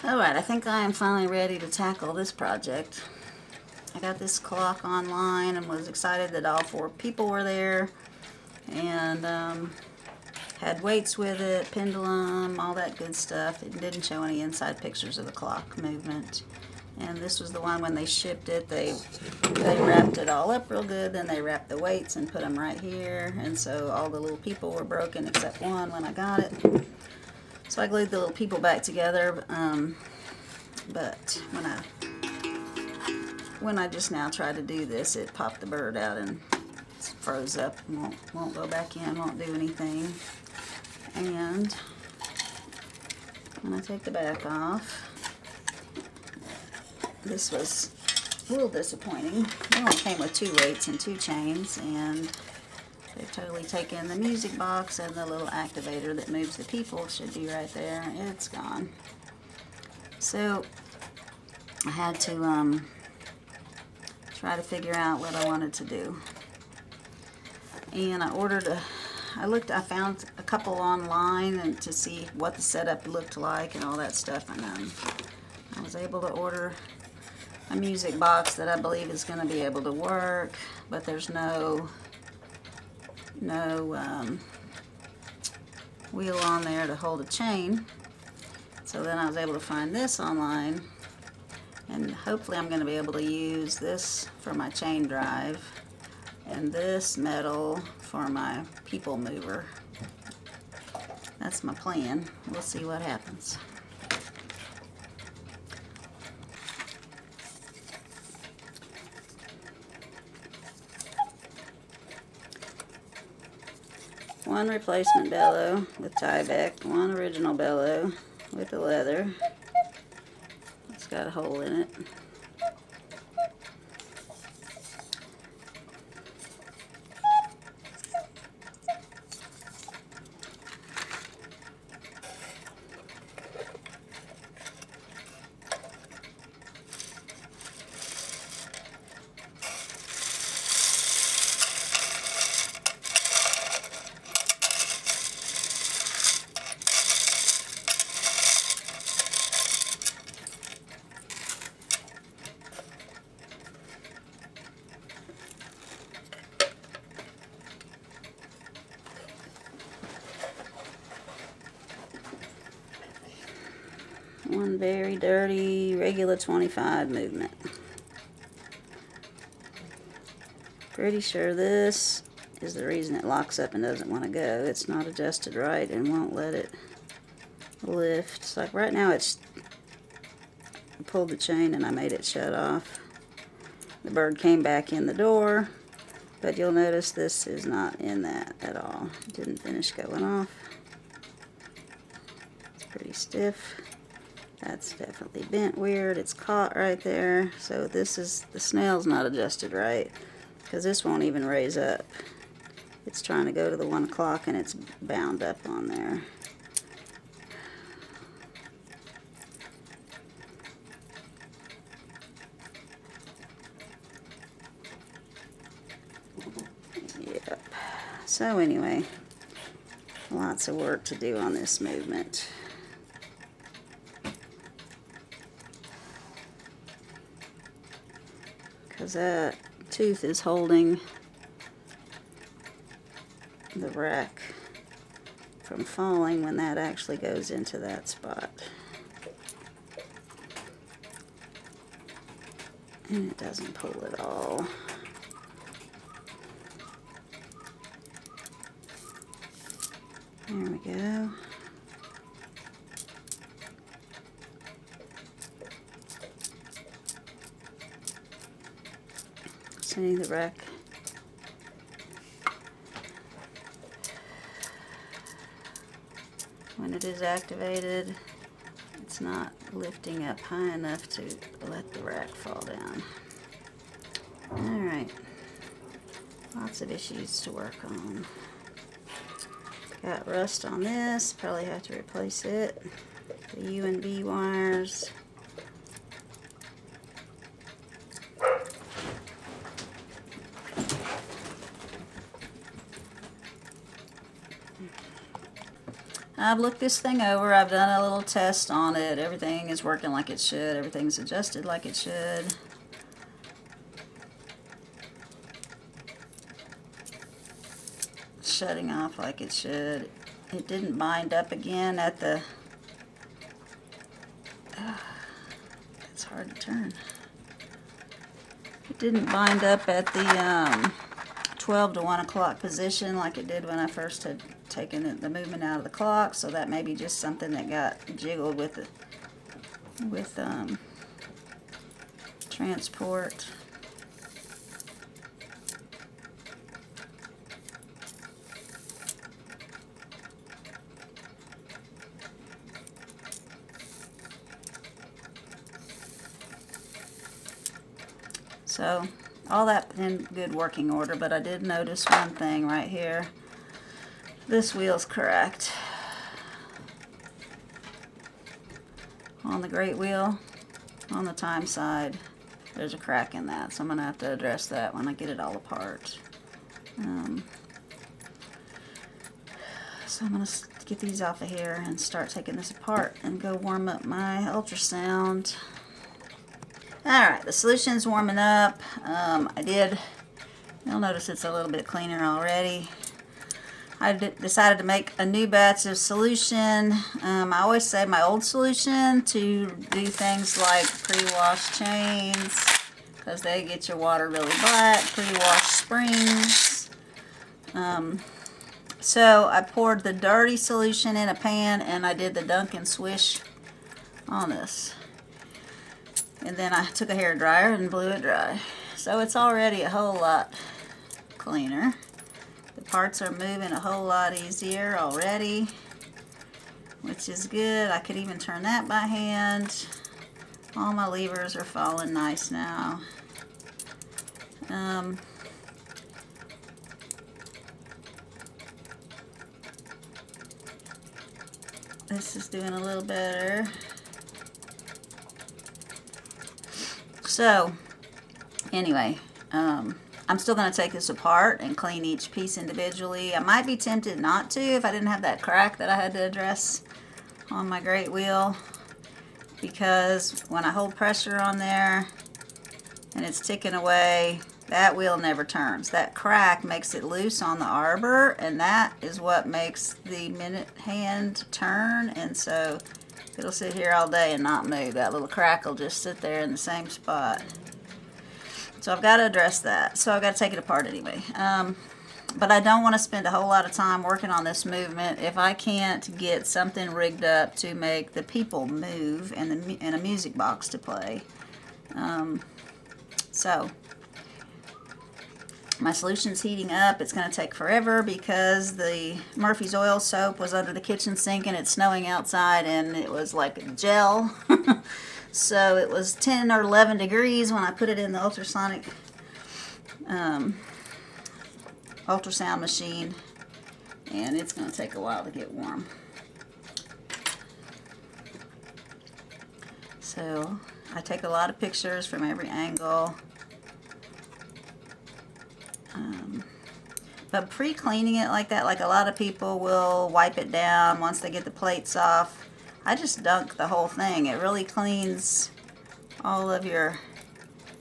Alright, I think I am finally ready to tackle this project. I got this clock online and was excited that all 4 people were there, and had weights with it, pendulum, all that good stuff. It didn't show any inside pictures of the clock movement. And this was the one when they shipped it, they wrapped it all up real good, then they wrapped the weights and put them right here, and so all the little people were broken except one when I got it. So I glued the little people back together, but when I just now tried to do this, it popped the bird out and froze up, won't go back in, won't do anything. And when I take the back off, this was a little disappointing. It only came with 2 weights and 2 chains, and they've totally taken the music box, and the little activator that moves the people should be right there. It's gone. So I had to try to figure out what I wanted to do. And I found a couple online and to see what the setup looked like and all that stuff, and I was able to order a music box that I believe is going to be able to work, but there's no wheel on there to hold a chain. So then I was able to find this online, and hopefully I'm going to be able to use this for my chain drive and this metal for my people mover. That's my plan. We'll see what happens. One replacement bellow with tieback, one original bellow with the leather. It's got a hole in it. One very dirty Regula 25 movement. Pretty sure this is the reason it locks up and doesn't want to go. It's not adjusted right and won't let it lift. It's like right now I pulled the chain and I made it shut off. The bird came back in the door, but you'll notice this is not in that at all. It didn't finish going off. It's pretty stiff. That's definitely bent weird. It's caught right there. So the snail's not adjusted right, because this won't even raise up. It's trying to go to the 1 o'clock and it's bound up on there. Yep. So anyway, lots of work to do on this movement. Because that tooth is holding the rack from falling when that actually goes into that spot. And it doesn't pull at all. There we go. See the rack. When it is activated, it's not lifting up high enough to let the rack fall down. Alright, lots of issues to work on. Got rust on this, probably have to replace it. The U and B wires. I've looked this thing over. I've done a little test on it. Everything is working like it should. Everything's adjusted like it should. Shutting off like it should. It didn't bind up again at the... it's hard to turn. It didn't bind up at the 12 to 1 o'clock position like it did when I first had taken the movement out of the clock, so that may be just something that got jiggled with it, with transport. So all that in good working order, but I did notice one thing right here. This wheel's cracked. On the great wheel, on the time side, there's a crack in that, so I'm going to have to address that when I get it all apart. So I'm going to get these off of here and start taking this apart and go warm up my ultrasound. Alright, the solution's warming up. You'll notice it's a little bit cleaner already. I decided to make a new batch of solution. I always save my old solution to do things like pre-wash chains, because they get your water really black, pre-wash springs. So I poured the dirty solution in a pan and I did the dunk and swish on this. And then I took a hair dryer and blew it dry. So it's already a whole lot cleaner. The parts are moving a whole lot easier already, which is good. I could even turn that by hand. All my levers are falling nice now. This is doing a little better. So, anyway, I'm still going to take this apart and clean each piece individually. I might be tempted not to if I didn't have that crack that I had to address on my great wheel, because when I hold pressure on there and it's ticking away, that wheel never turns. That crack makes it loose on the arbor, and that is what makes the minute hand turn, and so it'll sit here all day and not move. That little crack will just sit there in the same spot. So I've got to address that. So I've got to take it apart anyway. But I don't want to spend a whole lot of time working on this movement if I can't get something rigged up to make the people move and a music box to play. So my solution's heating up. It's going to take forever because the Murphy's oil soap was under the kitchen sink and it's snowing outside and it was like gel. So it was 10 or 11 degrees when I put it in the ultrasonic ultrasound machine, and it's going to take a while to get warm. So I take a lot of pictures from every angle. But pre-cleaning it like that, like a lot of people will wipe it down once they get the plates off. I just dunk the whole thing. It really cleans all of your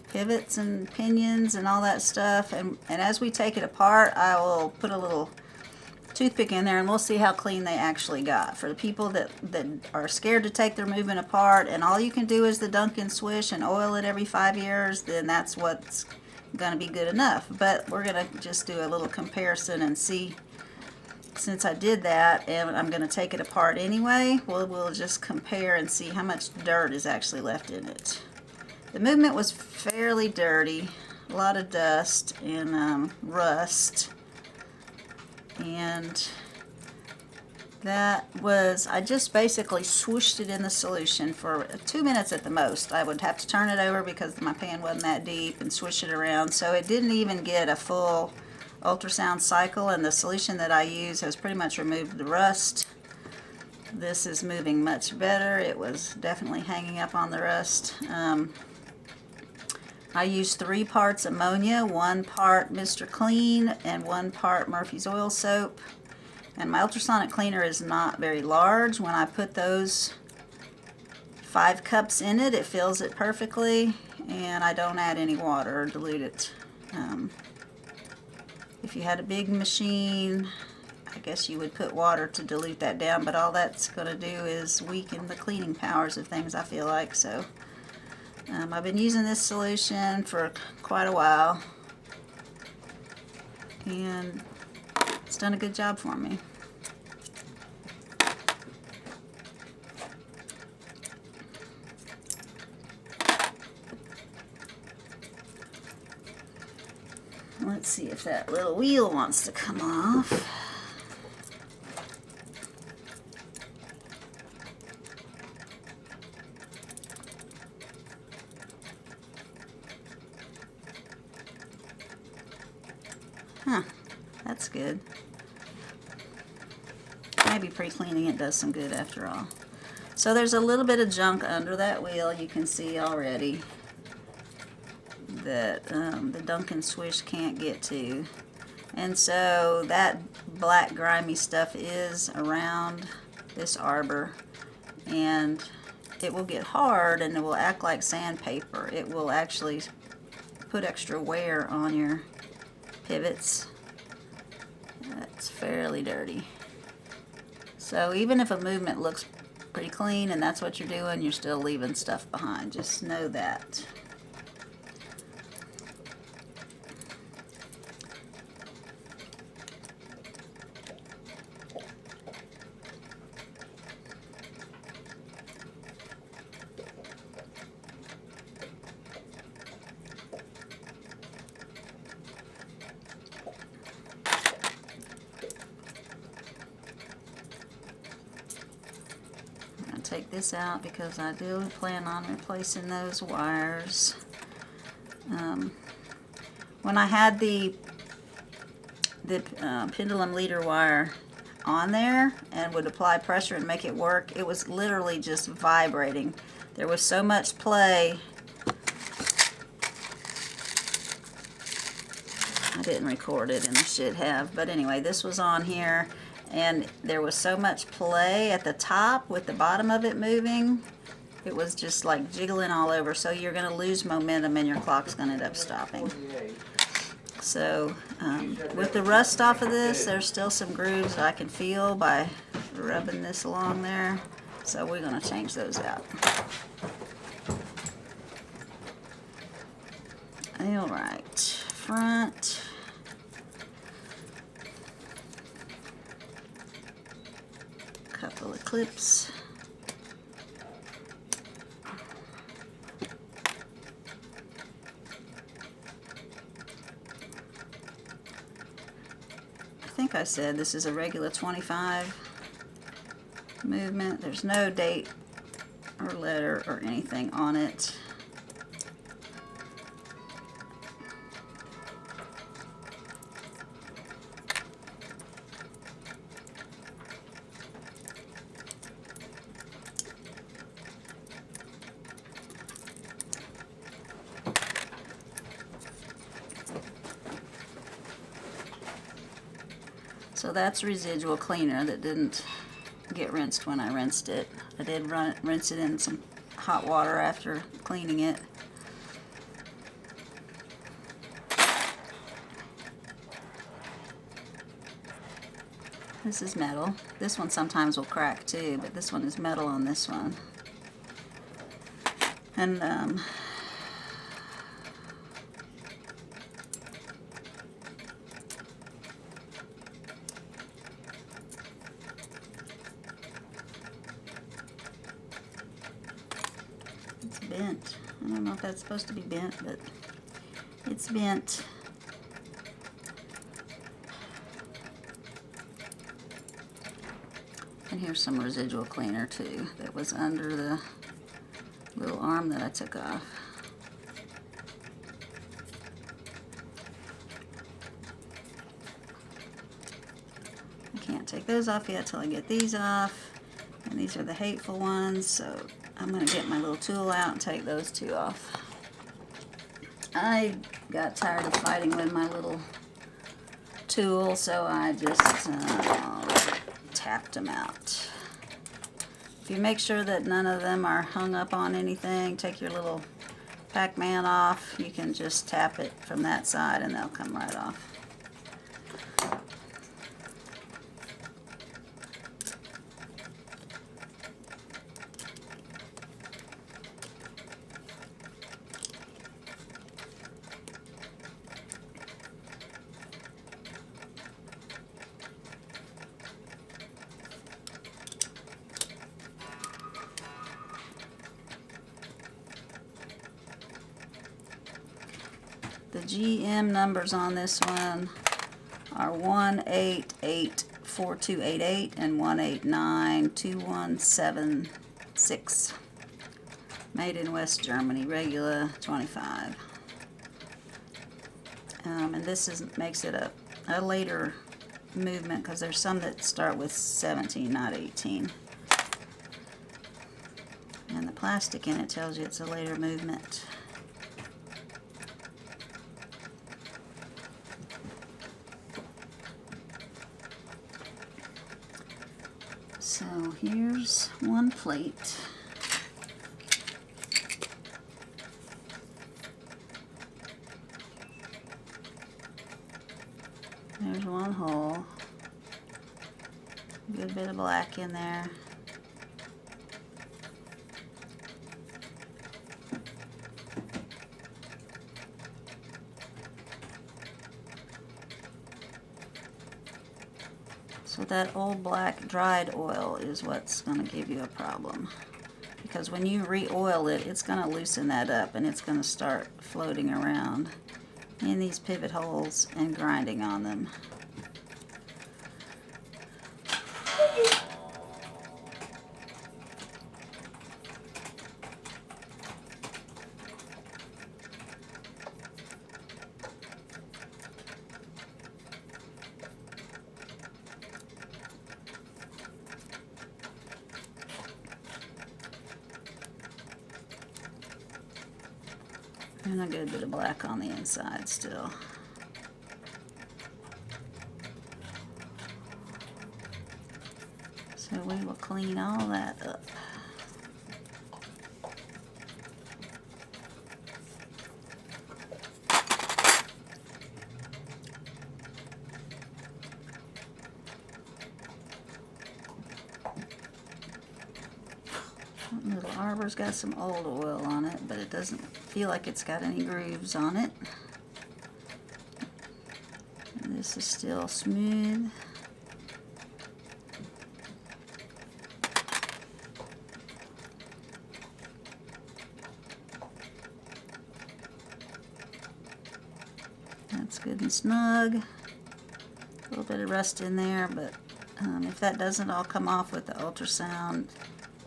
pivots and pinions and all that stuff. And as we take it apart, I will put a little toothpick in there and we'll see how clean they actually got. For the people that are scared to take their movement apart and all you can do is the dunk and swish and oil it every 5 years, then that's what's going to be good enough. But we're going to just do a little comparison and see. Since I did that, and I'm going to take it apart anyway, we'll just compare and see how much dirt is actually left in it. The movement was fairly dirty, a lot of dust and rust, and that was, I just basically swooshed it in the solution for 2 minutes at the most. I would have to turn it over because my pan wasn't that deep and swish it around, so it didn't even get a full ultrasound cycle, and the solution that I use has pretty much removed the rust. This is moving much better. It was definitely hanging up on the rust. I used 3 parts ammonia, 1 part Mr. Clean, and 1 part Murphy's oil soap. And my ultrasonic cleaner is not very large. When I put those 5 cups in it, it fills it perfectly, and I don't add any water or dilute it. If you had a big machine, I guess you would put water to dilute that down, but all that's going to do is weaken the cleaning powers of things, I feel like. So I've been using this solution for quite a while, and it's done a good job for me. Let's see if that little wheel wants to come off. Huh, that's good. Maybe pre-cleaning it does some good after all. So there's a little bit of junk under that wheel, you can see already, that the Duncan Swish can't get to. And so that black grimy stuff is around this arbor, and it will get hard and it will act like sandpaper. It will actually put extra wear on your pivots. That's fairly dirty. So even if a movement looks pretty clean and that's what you're doing, you're still leaving stuff behind. Just know that. Take this out because I do plan on replacing those wires. When I had the pendulum leader wire on there and would apply pressure and make it work, it was literally just vibrating. There was so much play. I didn't record it, and I should have, but anyway, this was on here. And there was so much play at the top with the bottom of it moving. It was just like jiggling all over. So you're going to lose momentum and your clock's going to end up stopping. So with the rust off of this, there's still some grooves I can feel by rubbing this along there. So we're going to change those out. All right, front. Couple of clips. I think I said this is a Regula 25 movement. There's no date or letter or anything on it. So that's residual cleaner that didn't get rinsed when I rinsed it. I did rinse it in some hot water after cleaning it. This is metal. This one sometimes will crack too, but this one is metal on this one. And it's bent. I don't know if that's supposed to be bent, but it's bent. And here's some residual cleaner too that was under the little arm that I took off. I can't take those off yet till I get these off. And these are the hateful ones, so I'm going to get my little tool out and take those two off. I got tired of fighting with my little tool, so I just tapped them out. If you make sure that none of them are hung up on anything, take your little Pac-Man off. You can just tap it from that side and they'll come right off. The GM numbers on this one are 1884288 and 1892176. Made in West Germany, Regula 25. And this makes it a later movement because there's some that start with 17, not 18. And the plastic in it tells you it's a later movement. So here's one plate. There's one hole. Good bit of black in there. So that old black dried oil is what's going to give you a problem. Because when you re-oil it, it's going to loosen that up and it's going to start floating around in these pivot holes and grinding on them. And a good bit of black on the inside still. So we will clean all that up. Little arbor's got some old oil on it, but it doesn't feel like it's got any grooves on it. And this is still smooth. That's good and snug. A little bit of rust in there, but if that doesn't all come off with the ultrasound,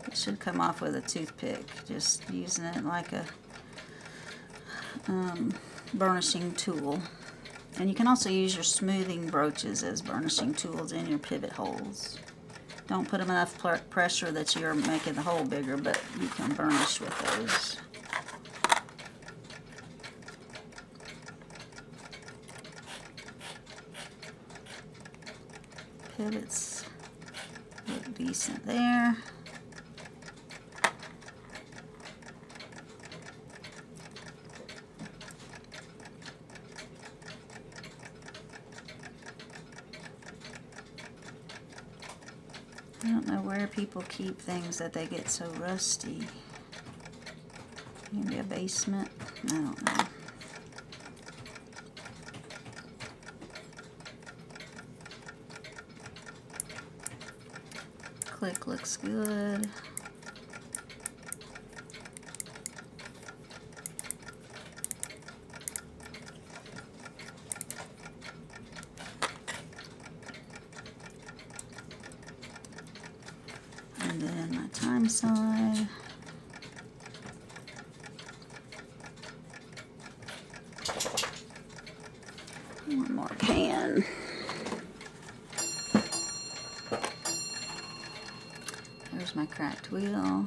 it should come off with a toothpick, just using it like a burnishing tool. And you can also use your smoothing broaches as burnishing tools in your pivot holes. Don't put them enough pressure that you're making the hole bigger, but you can burnish with those. Pivots look decent there. I don't know where people keep things that they get so rusty. Maybe a basement? I don't know. Click looks good. And then my time side. One more pan. There's my cracked wheel.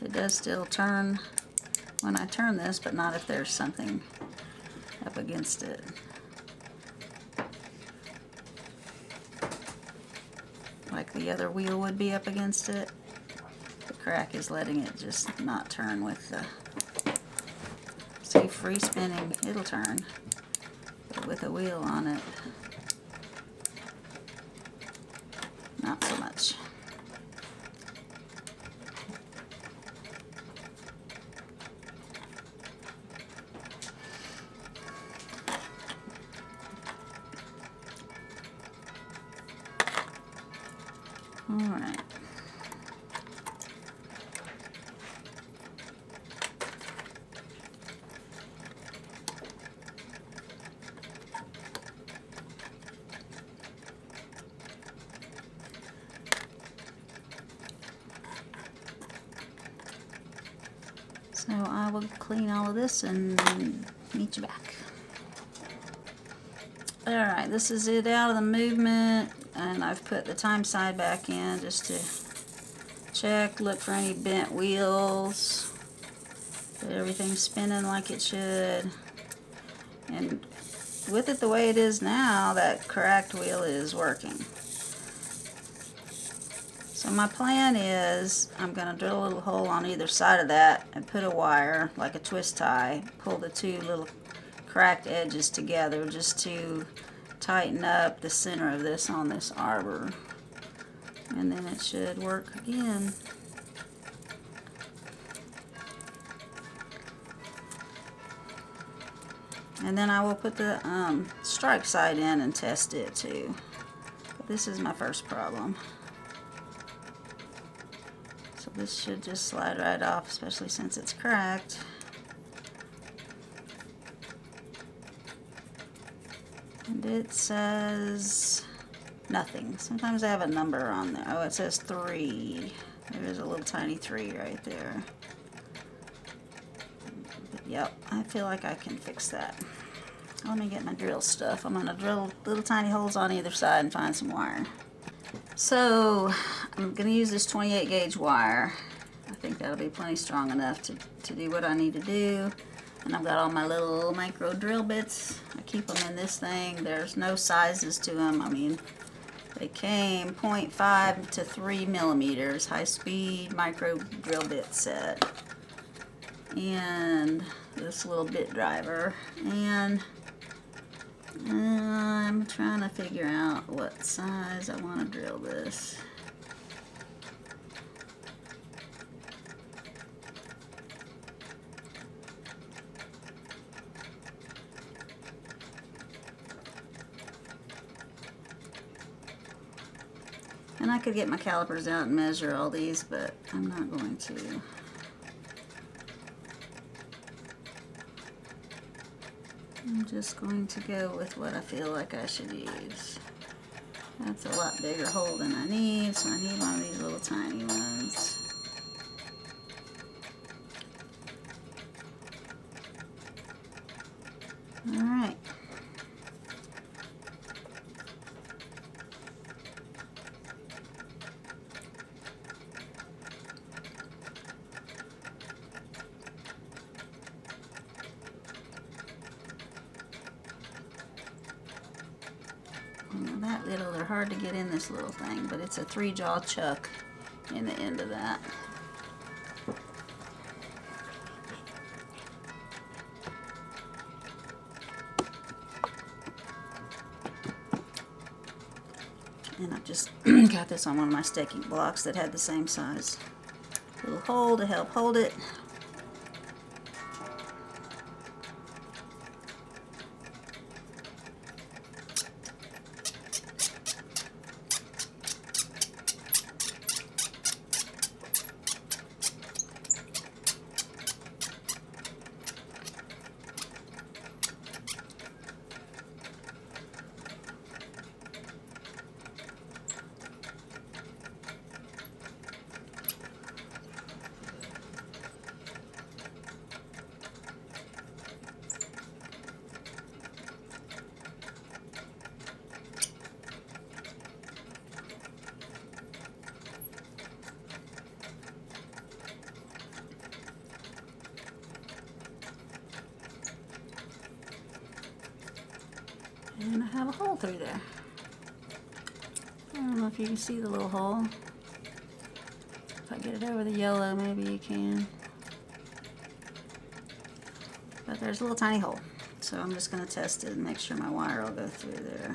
It does still turn when I turn this, but not if there's something against it. Like the other wheel would be up against it. The crack is letting it just not turn with the... See, free spinning, it'll turn. But with a wheel on it, not so much. All right. So I will clean all of this and meet you back. Alright, this is it out of the movement, and I've put the time side back in just to check, look for any bent wheels, that everything's spinning like it should. And with it the way it is now, that cracked wheel is working. So my plan is I'm going to drill a little hole on either side of that and put a wire, like a twist tie, pull the two little cracked edges together just to tighten up the center of this on this arbor. And then it should work again. And then I will put the strike side in and test it too. But this is my first problem. So this should just slide right off, especially since it's cracked. And it says nothing. Sometimes I have a number on there. Oh, it says 3. There's a little tiny 3 right there. But yep, I feel like I can fix that. Let me get my drill stuff. I'm going to drill little tiny holes on either side and find some wire. So I'm going to use this 28 gauge wire. I think that'll be plenty strong enough to do what I need to do. And I've got all my little micro drill bits. I keep them in this thing. There's no sizes to them. I mean, they came 0.5 to 3 millimeters, high speed micro drill bit set. And this little bit driver. And I'm trying to figure out what size I want to drill this. And I could get my calipers out and measure all these, but I'm not going to. I'm just going to go with what I feel like I should use. That's a lot bigger hole than I need, so I need one of these little tiny ones. All right. That little, they're hard to get in this little thing, but it's a 3-jaw chuck in the end of that. And I've just got this on one of my staking blocks that had the same size little hole to help hold it. have a hole through there. I don't know if you can see the little hole. If I get it over the yellow, maybe you can. But there's a little tiny hole. So I'm just going to test it and make sure my wire will go through there.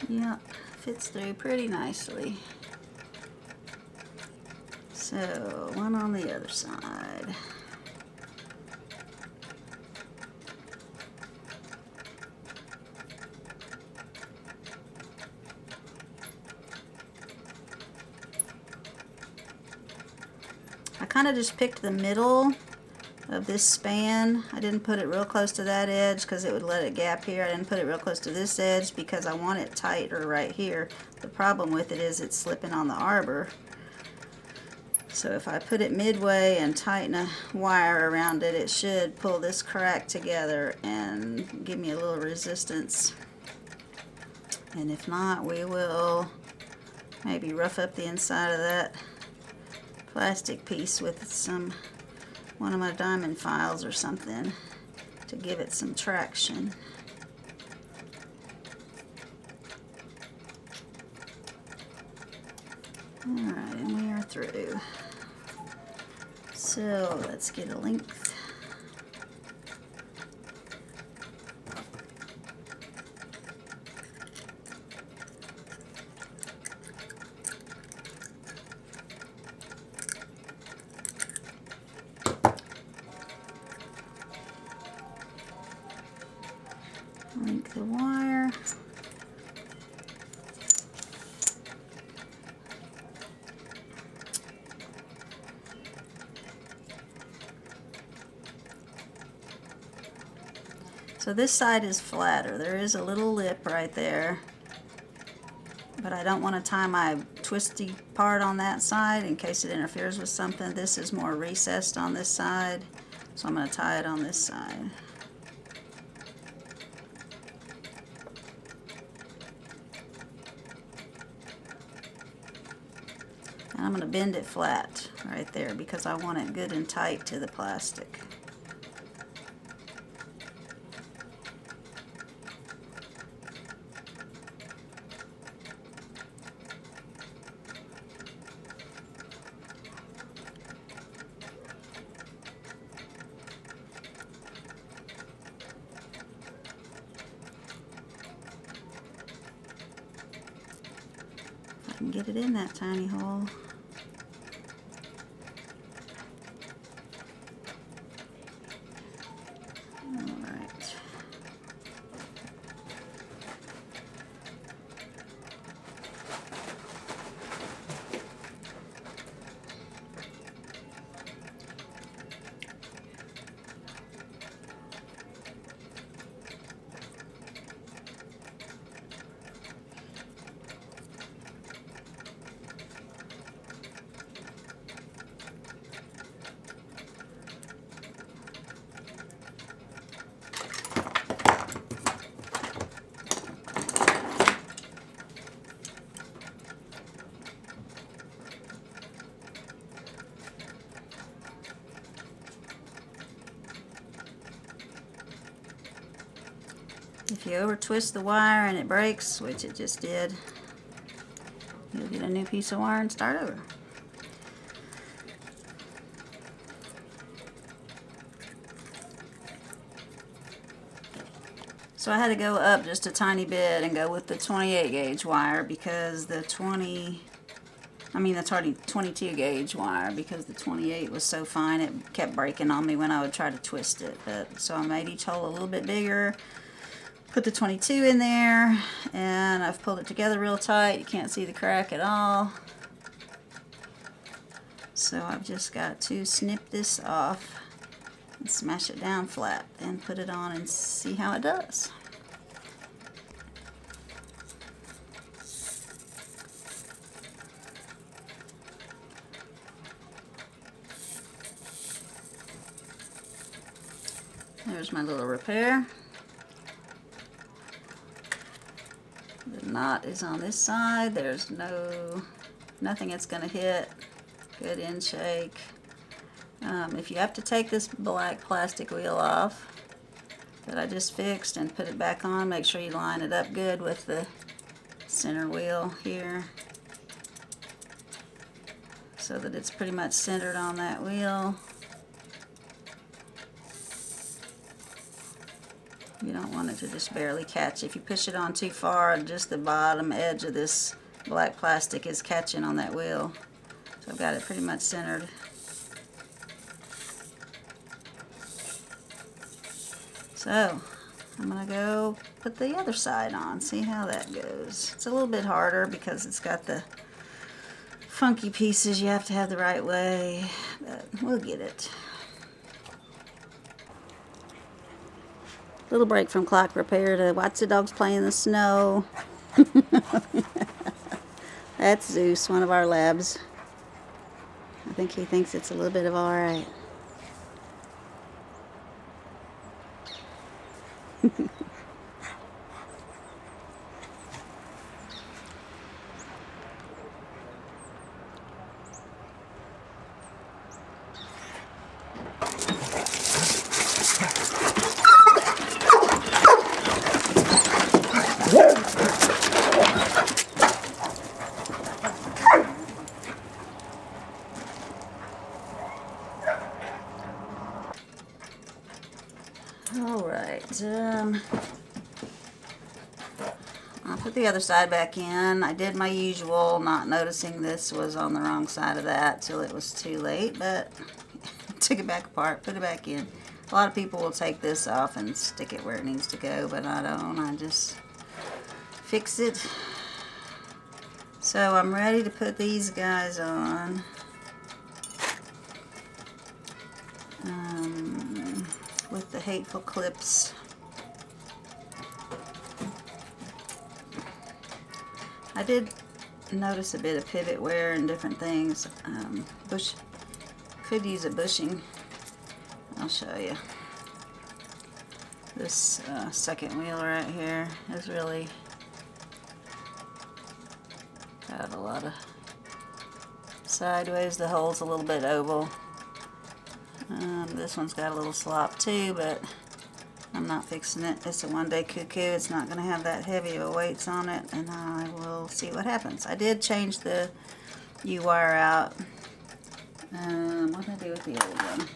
Yep, fits through pretty nicely. So, one on the other side. I kind of just picked the middle of this span. I didn't put it real close to that edge because it would let it gap here. I didn't put it real close to this edge because I want it tighter right here. The problem with it is it's slipping on the arbor. So if I put it midway and tighten a wire around it, it should pull this crack together and give me a little resistance. And if not, we will maybe rough up the inside of that plastic piece with one of my diamond files or something to give it some traction. Alright, and we are through. So let's get a length. Link the wire. So this side is flatter. There is a little lip right there, but I don't want to tie my twisty part on that side in case it interferes with something. This is more recessed on this side, so I'm going to tie it on this side. And I'm going to bend it flat right there because I want it good and tight to the plastic. I can get it in that tiny hole. Alright. If you over twist the wire and it breaks, which it just did, you'll get a new piece of wire and start over. So I had to go up just a tiny bit and go with the 28 gauge wire because the 22 gauge wire because the 28 was so fine it kept breaking on me when I would try to twist it. So I made each hole a little bit bigger. Put the 22 in there, and I've pulled it together real tight. You can't see the crack at all. So I've just got to snip this off and smash it down flat and put it on and see how it does. There's my little repair. The knot is on this side. There's nothing it's going to hit. Good in shake. If you have to take this black plastic wheel off that I just fixed and put it back on, make sure you line it up good with the center wheel here so that it's pretty much centered on that wheel. You don't want it to just barely catch. If you push it on too far, just the bottom edge of this black plastic is catching on that wheel. So I've got it pretty much centered. So I'm going to go put the other side on, see how that goes. It's a little bit harder because it's got the funky pieces you have to have the right way, but we'll get it. Little break from clock repair to watch the dogs play in the snow. That's Zeus, one of our labs. I think he thinks it's a little bit of alright. Alright, I'll put the other side back in. I did my usual, not noticing this was on the wrong side of that till it was too late, but took it back apart, put it back in. A lot of people will take this off and stick it where it needs to go, but I don't. I just fix it. So I'm ready to put these guys on. With the hateful clips. I did notice a bit of pivot wear and different things. Could use a bushing. I'll show you. This second wheel right here is really got a lot of sideways. The hole's a little bit oval. This one's got a little slop too, but I'm not fixing it. It's a one-day Cuckoo. It's not going to have that heavy of a weights on it, and I will see what happens. I did change the U-wire out. What did I do with the old one?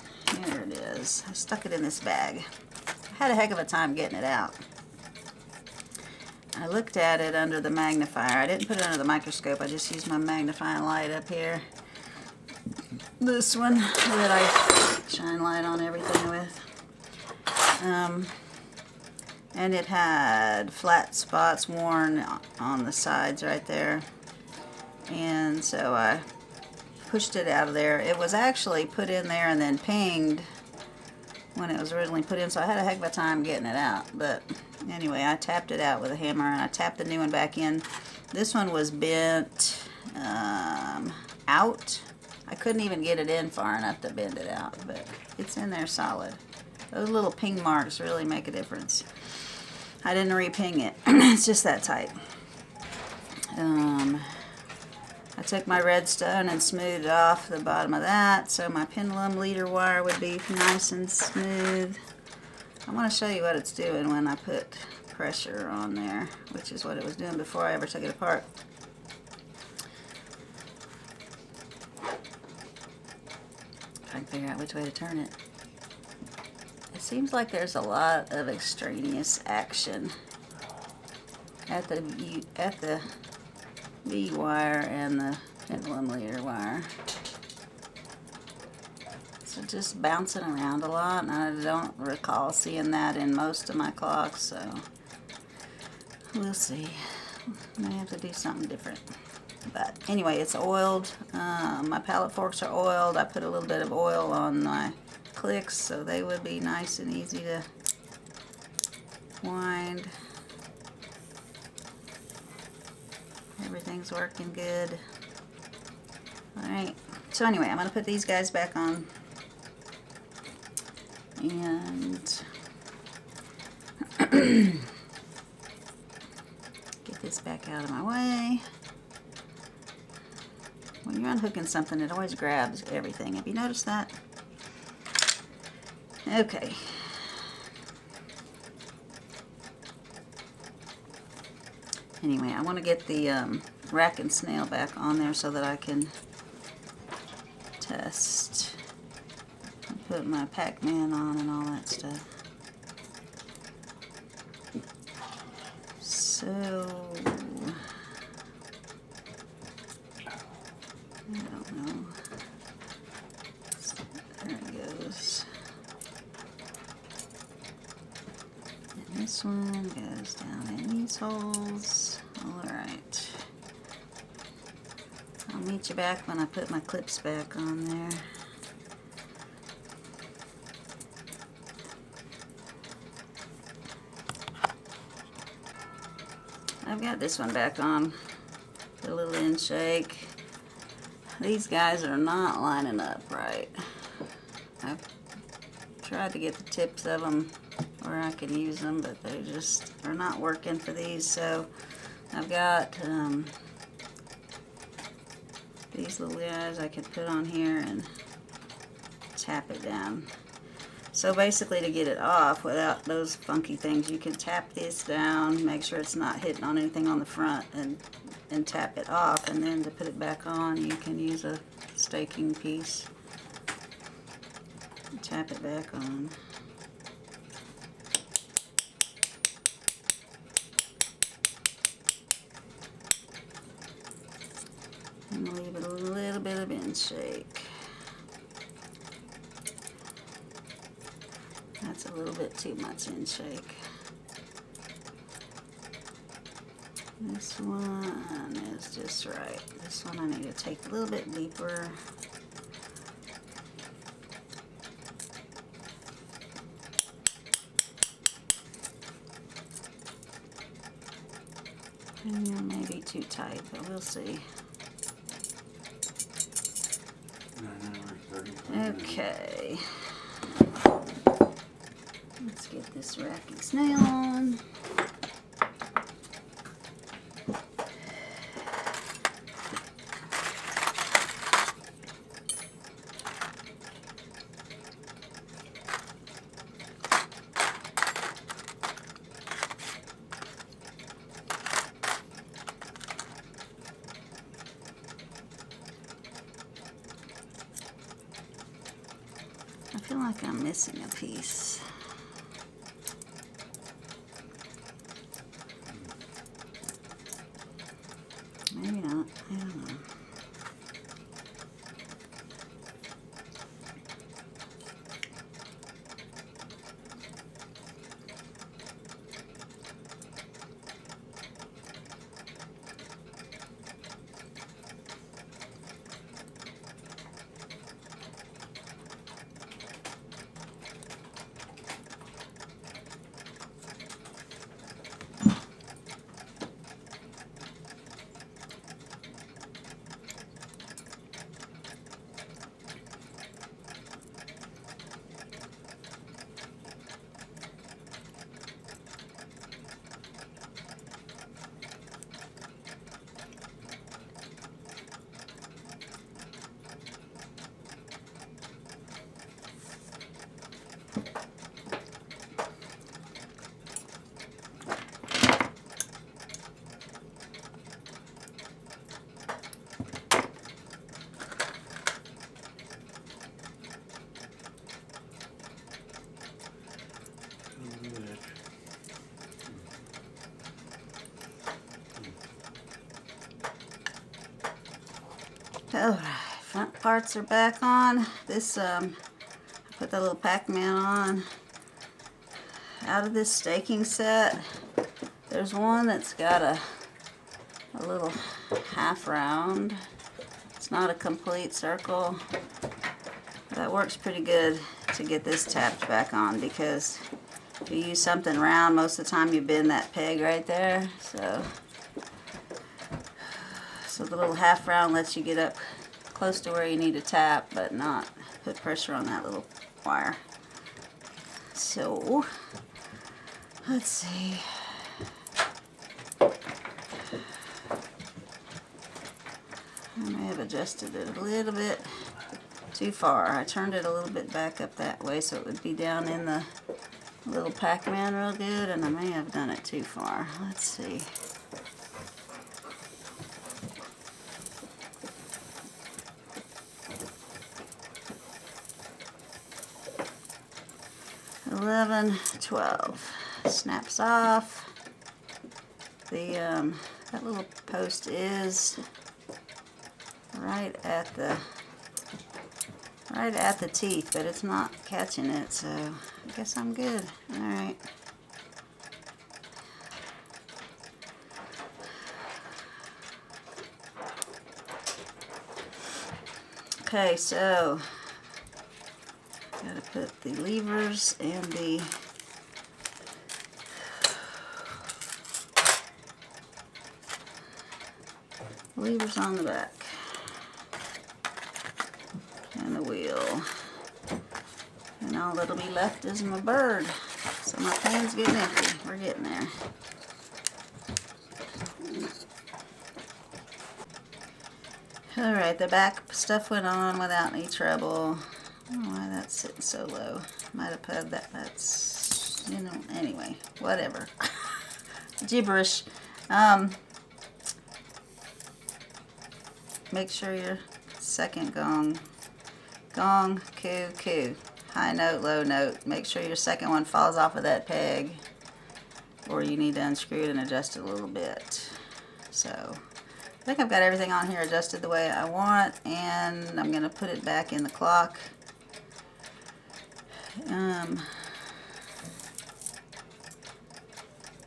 Here it is. I stuck it in this bag. I had a heck of a time getting it out. I looked at it under the magnifier. I didn't put it under the microscope. I just used my magnifying light up here. This one that I shine light on everything with. And it had flat spots worn on the sides right there. And so I pushed it out of there. It was actually put in there and then pinged when it was originally put in, so I had a heck of a time getting it out. But anyway, I tapped it out with a hammer and I tapped the new one back in. This one was bent out. I couldn't even get it in far enough to bend it out, but it's in there solid. Those little ping marks really make a difference. I didn't re-ping it. It's just that tight. I took my redstone and smoothed off the bottom of that so my pendulum leader wire would be nice and smooth. I want to show you what it's doing when I put pressure on there, which is what it was doing before I ever took it apart. Trying to figure out which way to turn it. It seems like there's a lot of extraneous action at the V wire and the pendulum leader wire. So just bouncing around a lot, and I don't recall seeing that in most of my clocks, so we'll see. May have to do something different. But anyway, it's oiled. My pallet forks are oiled. I put a little bit of oil on my clicks so they would be nice and easy to wind. Everything's working good. Alright, so anyway, I'm going to put these guys back on and get this back out of my way. When you're unhooking something, it always grabs everything. Have you noticed that? Okay. Anyway, I want to get the rack and snail back on there so that I can test and put my Pac-Man on and all that stuff. So, I don't know. There it goes. And this one goes down in these holes. Alright. I'll meet you back when I put my clips back on there. I've got this one back on. Put a little in shake. These guys are not lining up right. I've tried to get the tips of them where I can use them, but they just are not working for these. So I've got these little guys I could put on here and tap it down. So basically, to get it off without those funky things, you can tap this down, make sure it's not hitting on anything on the front, and tap it off. And then to put it back on, you can use a staking piece. Tap it back on. And leave it a little bit of in shake. That's a little bit too much in shake. This one is just right. This one I need to take a little bit deeper. And maybe too tight, but we'll see. Okay. Let's get this rack and snail on. I feel like I'm missing a piece. Maybe not. I don't know. Alright, front parts are back on. This, I put that little Pac-Man on. Out of this staking set, there's one that's got a little half round. It's not a complete circle. That works pretty good to get this tapped back on, because if you use something round, most of the time you bend that peg right there. So the little half round lets you get up close to where you need to tap, but not put pressure on that little wire. So, let's see. I may have adjusted it a little bit too far. I turned it a little bit back up that way so it would be down in the little Pac-Man real good, and I may have done it too far. Let's see. $11, $12. Snaps off. The that little post is right at the teeth, but it's not catching it, so I guess I'm good. All right. Okay, so gotta put the levers and the levers on the back and the wheel, and all that'll be left is my bird. So my pan's getting empty. We're getting there. Alright, the back stuff went on without any trouble. I don't know why that's sitting so low. Might have put that. That's, you know, anyway, whatever. Gibberish. Make sure your second gong, cuckoo, high note, low note. Make sure your second one falls off of that peg, or you need to unscrew it and adjust it a little bit. So I think I've got everything on here adjusted the way I want, and I'm going to put it back in the clock.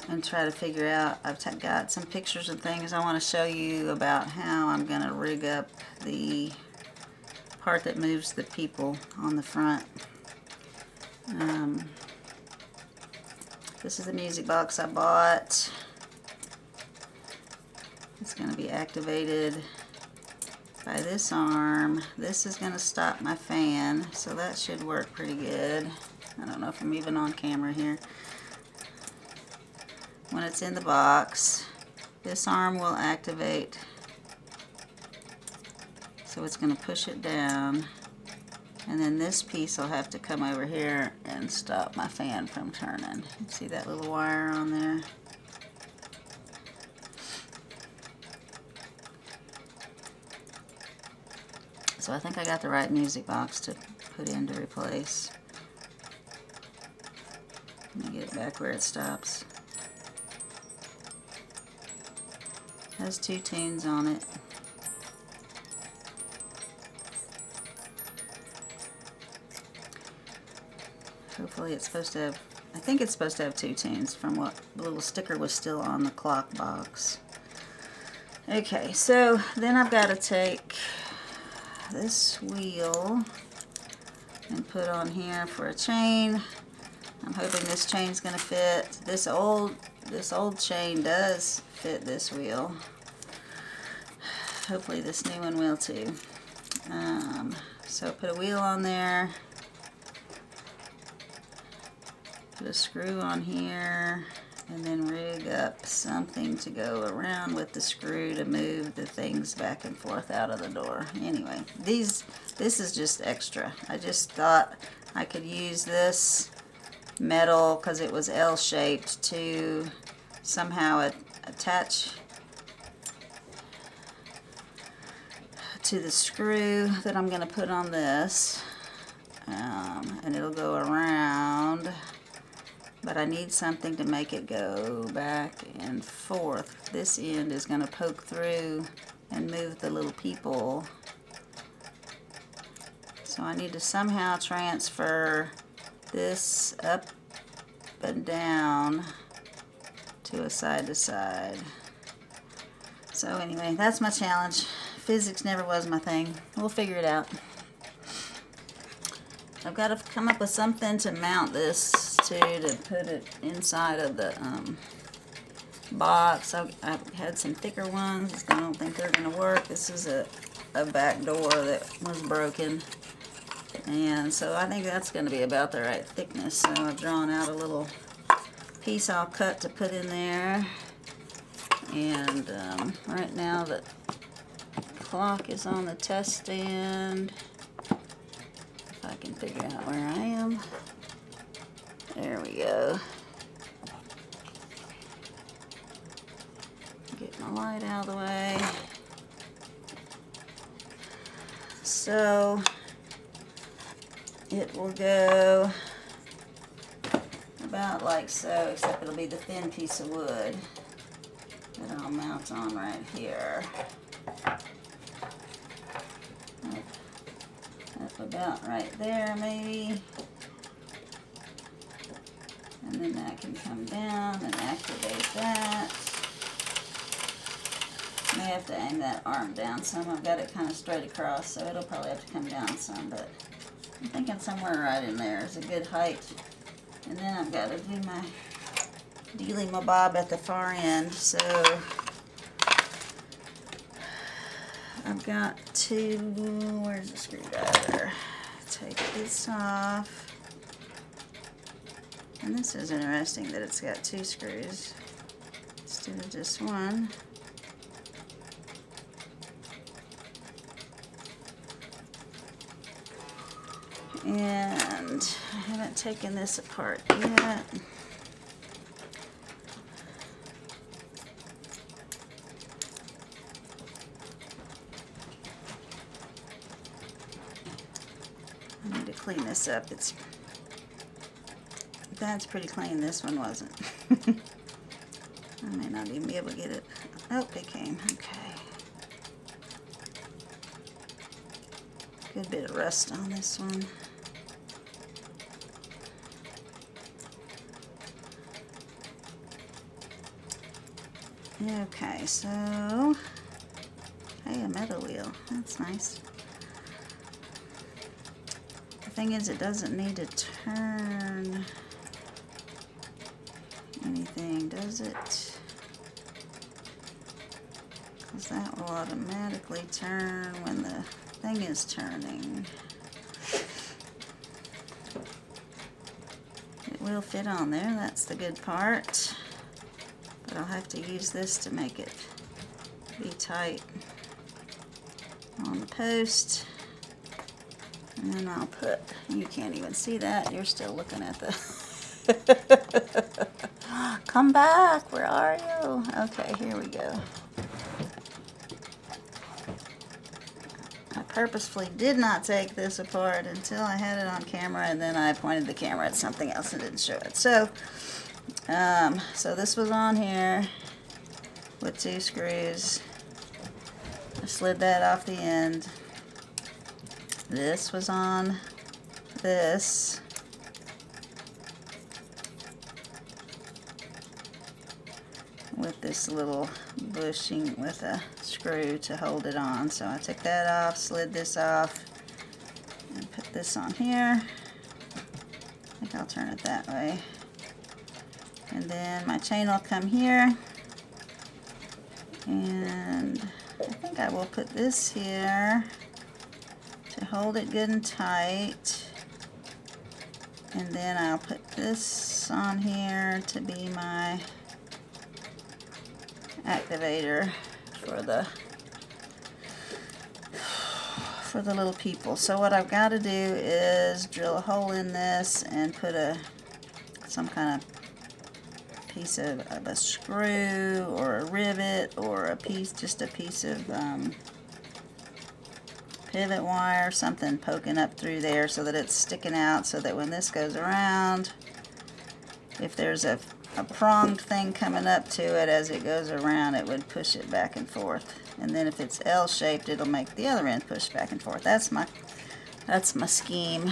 And try to figure out, I've got some pictures and things I want to show you about how I'm going to rig up the part that moves the people on the front. This is the music box I bought. It's going to be activated by this arm. This is going to stop my fan, so that should work pretty good. I don't know if I'm even on camera here. When it's in the box, this arm will activate, so it's going to push it down, and then this piece will have to come over here and stop my fan from turning. See that little wire on there? So I think I got the right music box to put in to replace. Let me get it back where it stops. Has 2 tunes on it. Hopefully it's supposed to have, I think it's supposed to have 2 tunes from what the little sticker was still on the clock box. Okay, so then I've got to take this wheel and put on here for a chain. I'm hoping this chain's going to fit. This old chain does fit this wheel. Hopefully this new one will too. So put a wheel on there. Put a screw on here, and then rig up something to go around with the screw to move the things back and forth out of the door. Anyway, this is just extra. I just thought I could use this metal, because it was L-shaped, to somehow attach to the screw that I'm going to put on this, and it'll go around, but I need something to make it go back and forth. This end is going to poke through and move the little people, so I need to somehow transfer this up and down to a side to side. So anyway, that's my challenge. Physics never was my thing. We'll figure it out. I've got to come up with something to mount this to put it inside of the box. I've had some thicker ones. I don't think they're going to work. This is a back door that was broken. And so I think that's going to be about the right thickness. So I've drawn out a little piece I'll cut to put in there. And right now the clock is on the test stand. can figure out where I am. There we go. Get my light out of the way. So it will go about like so, except it'll be the thin piece of wood that I'll mount on right here. Up about right there maybe. And then that can come down and activate that. May have to aim that arm down some. I've got it kind of straight across, so it'll probably have to come down some, but I'm thinking somewhere right in there is a good height. And then I've got to do my dealy-mabob at the far end, so I've got to, where's the screwdriver? Take this off. And this is interesting that it's got 2 screws instead of just one. And I haven't taken this apart yet. I need to clean this up. That's pretty clean. This one wasn't. I may not even be able to get it. Oh, it came. Okay. Good bit of rust on this one. Okay, so, hey, a metal wheel. That's nice. The thing is, it doesn't need to turn anything, does it? Because that will automatically turn when the thing is turning. It will fit on there, that's the good part. But I'll have to use this to make it be tight on the post. And then I'll put, you can't even see that, you're still looking at the come back, where are you? Okay, here we go. I purposefully did not take this apart until I had it on camera, and then I pointed the camera at something else and didn't show it. So this was on here with 2 screws. I slid that off the end. This was on this. With this little bushing with a screw to hold it on. So I took that off, slid this off, and put this on here. I think I'll turn it that way. And then my chain will come here. And I think I will put this here to hold it good and tight. And then I'll put this on here to be my activator for the little people. So what I've got to do is drill a hole in this and put some kind of piece of a screw or a rivet or just a piece of pivot wire, something poking up through there so that it's sticking out, so that when this goes around, if there's a pronged thing coming up to it as it goes around, it would push it back and forth. And then if it's L-shaped, it'll make the other end push back and forth. That's my scheme.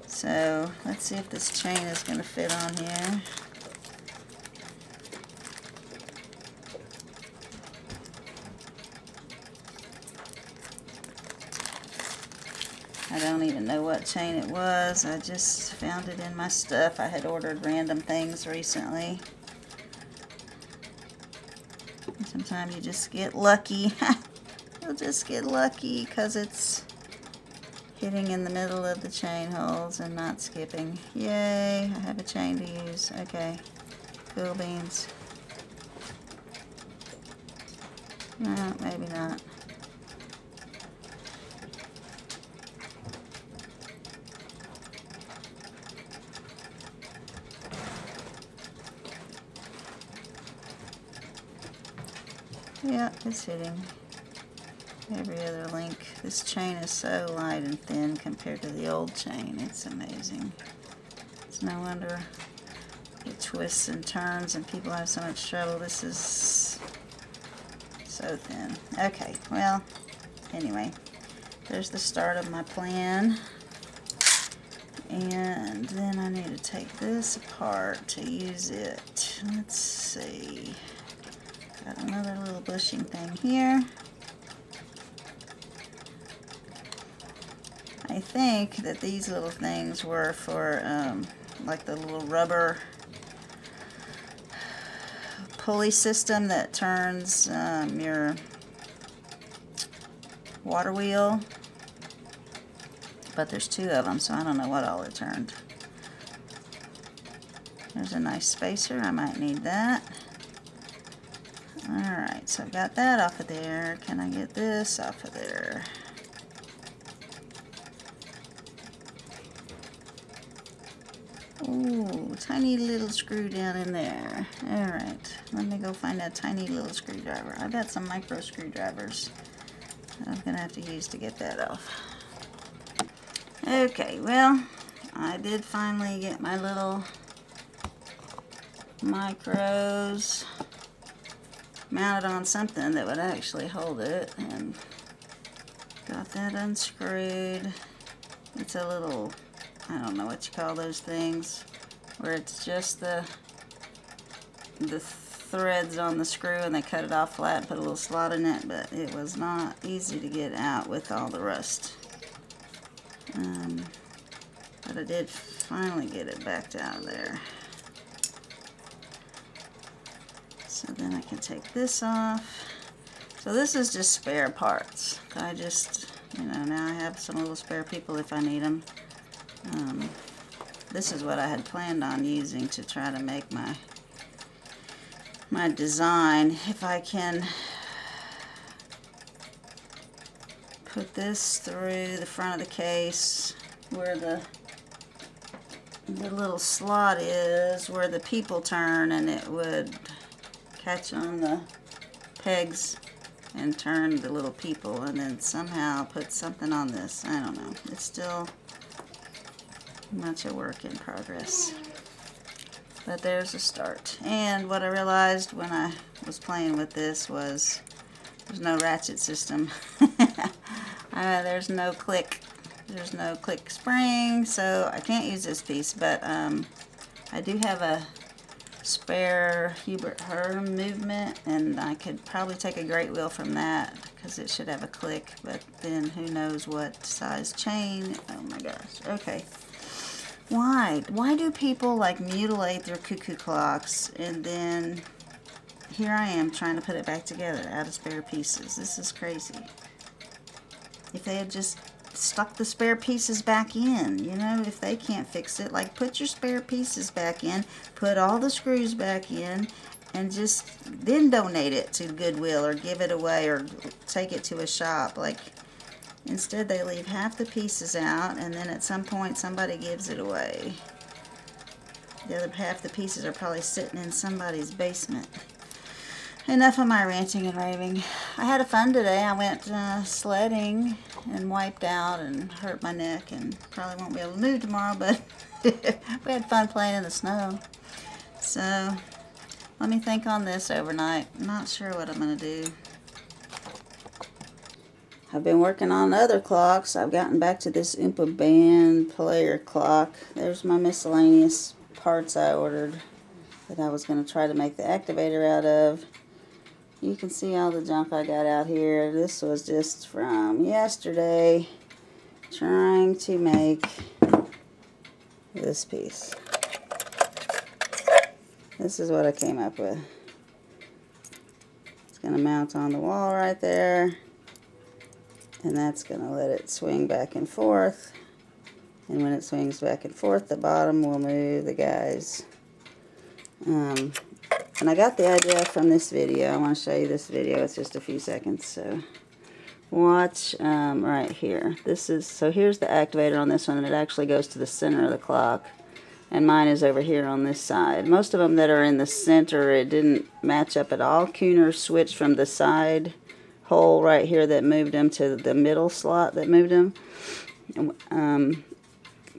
So let's see if this chain is going to fit on here. I don't even know what chain it was. I just found it in my stuff. I had ordered random things recently. And sometimes you just get lucky. You'll just get lucky because it's hitting in the middle of the chain holes and not skipping. Yay, I have a chain to use. Okay, cool beans. No, maybe not. Yeah, it's hitting every other link. This chain is so light and thin compared to the old chain. It's amazing. It's no wonder it twists and turns and people have so much trouble. This is so thin. Okay, well, anyway, there's the start of my plan. And then I need to take this apart to use it. Let's see. Got another little bushing thing here. I think that these little things were for like the little rubber pulley system that turns your water wheel. But there's two of them, so I don't know what all it turned. There's a nice spacer. I might need that. Alright, so I've got that off of there. Can I get this off of there? Ooh, tiny little screw down in there. Alright, let me go find that tiny little screwdriver. I've got some micro screwdrivers I'm going to have to use to get that off. Okay, well, I did finally get my little micros mounted on something that would actually hold it, and got that unscrewed. It's a little, I don't know what you call those things, where it's just the threads on the screw and they cut it off flat and put a little slot in it, but it was not easy to get out with all the rust. But I did finally get it backed out of there. So then I can take this off. So this is just spare parts. I just, you know, now I have some little spare people if I need them. This is what I had planned on using to try to make my design. If I can put this through the front of the case where the little slot is, where the people turn, and it would catch on the pegs and turn the little people, and then somehow put something on this. I don't know. It's still much a work in progress. But there's a start. And what I realized when I was playing with this was there's no ratchet system. There's no click. There's no click spring, so I can't use this piece, but I do have a spare Hubert Herm movement, and I could probably take a great wheel from that because it should have a click, but then who knows what size chain. Oh my gosh. Okay. Why do people like mutilate their cuckoo clocks, and then here I am trying to put it back together out of spare pieces? This is crazy. If they had just stuck the spare pieces back in, you know, if they can't fix it, like put your spare pieces back in, put all the screws back in, and just then donate it to Goodwill or give it away or take it to a shop. Like, instead they leave half the pieces out, and then at some point somebody gives it away. The other half the pieces are probably sitting in somebody's basement. Enough of my ranting and raving. I had fun today. I went sledding and wiped out and hurt my neck, and probably won't be able to move tomorrow, but we had fun playing in the snow. So let me think on this overnight. I'm not sure what I'm going to do. I've been working on other clocks. I've gotten back to this Oompah band player clock. There's my miscellaneous parts I ordered that I was going to try to make the activator out of. You can see all the junk I got out here. This was just from yesterday, trying to make this piece. This is what I came up with. It's going to mount on the wall right there, and that's going to let it swing back and forth. And when it swings back and forth, the bottom will move the guys. And I got the idea from this video. I want to show you this video. It's just a few seconds, so watch right here. So here's the activator on this one, and it actually goes to the center of the clock. and mine is over here on this side. Most of them that are in the center, it didn't match up at all. Kuner switched from the side hole right here that moved them to the middle slot that moved them.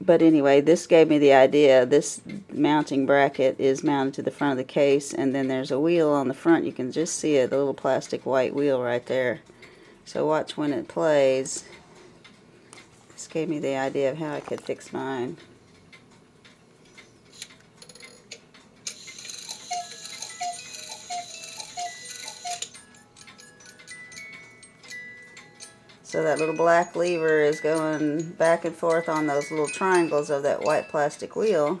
But anyway, this gave me the idea. This mounting bracket is mounted to the front of the case, and then there's a wheel on the front. You can just see it, the little plastic white wheel right there. So watch when it plays. This gave me the idea of how I could fix mine. So that little black lever is going back and forth on those little triangles of that white plastic wheel.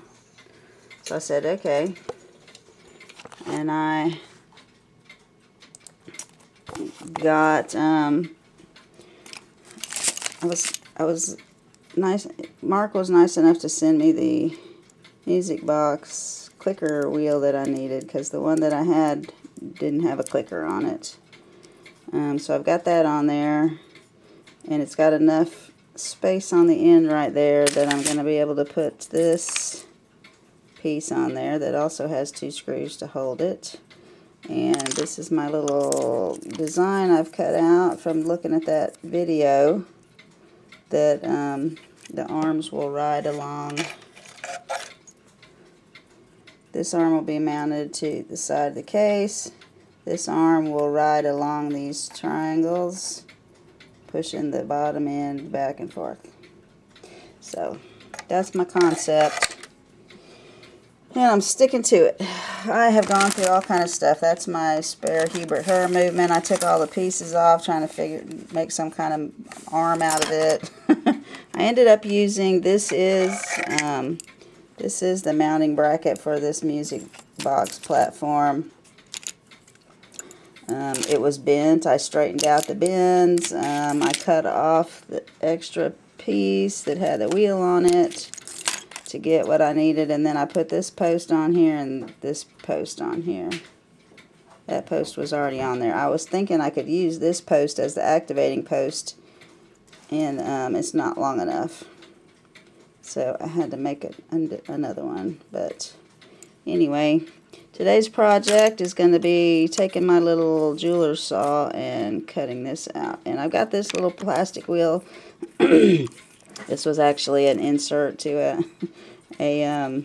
So I said, okay. And I got, I was nice, Mark was nice enough to send me the music box clicker wheel that I needed, because the one that I had didn't have a clicker on it. So I've got that on there. And it's got enough space on the end right there that I'm going to be able to put this piece on there that also has 2 screws to hold it. And this is my little design I've cut out from looking at that video that the arms will ride along. This arm will be mounted to the side of the case. This arm will ride along these triangles, pushing the bottom end back and forth. So that's my concept, and I'm sticking to it. I have gone through all kind of stuff. That's my spare Hubert Herr movement. I took all the pieces off trying to make some kind of arm out of it. I ended up using, this is the mounting bracket for this music box platform. It was bent. I straightened out the bends. I cut off the extra piece that had the wheel on it to get what I needed, and then I put this post on here and this post on here. That post was already on there. I was thinking I could use this post as the activating post, and it's not long enough, so I had to make it another one. But anyway, today's project is going to be taking my little jeweler's saw and cutting this out. And I've got this little plastic wheel. This was actually an insert to a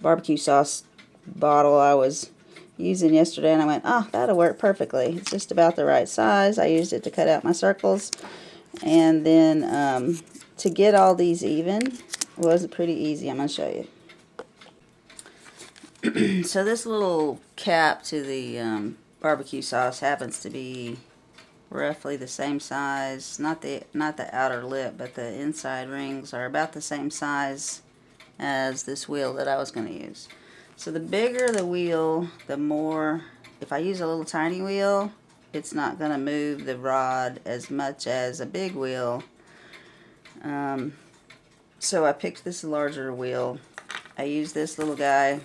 barbecue sauce bottle I was using yesterday, and I went, oh, that'll work perfectly. It's just about the right size. I used it to cut out my circles. And then to get all these even was pretty easy. I'm going to show you. So this little cap to the barbecue sauce happens to be roughly the same size. Not the outer lip, but the inside rings are about the same size as this wheel that I was going to use. So the bigger the wheel, the more, if I use a little tiny wheel, it's not going to move the rod as much as a big wheel. So I picked this larger wheel. I used this little guy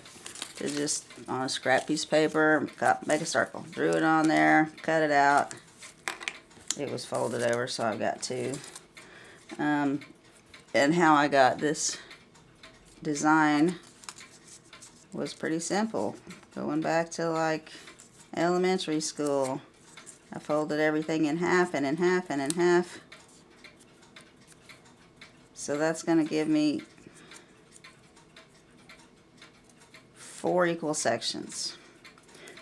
to just, on a scrap piece of paper, make a circle. Drew it on there, cut it out. It was folded over, so I've got 2. And how I got this design was pretty simple. Going back to like elementary school, I folded everything in half and in half and in half. So that's going to give me 4 equal sections.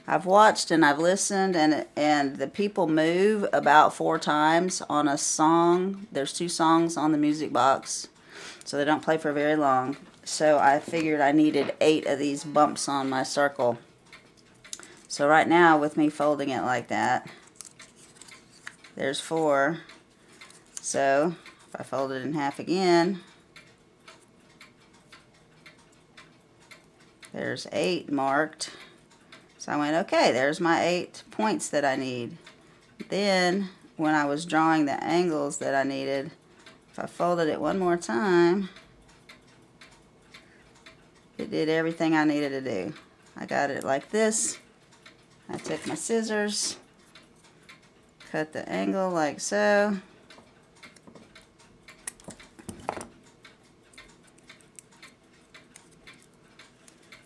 I've watched and I've listened, and the people move about 4 times on a song. There's 2 songs on the music box, so they don't play for very long. So I figured I needed 8 of these bumps on my circle. So right now, with me folding it like that, there's 4. So if I fold it in half again, there's 8 marked. So I went, okay, there's my 8 points that I need. Then, when I was drawing the angles that I needed, if I folded it one more time, it did everything I needed to do. I got it like this. I took my scissors, cut the angle like so.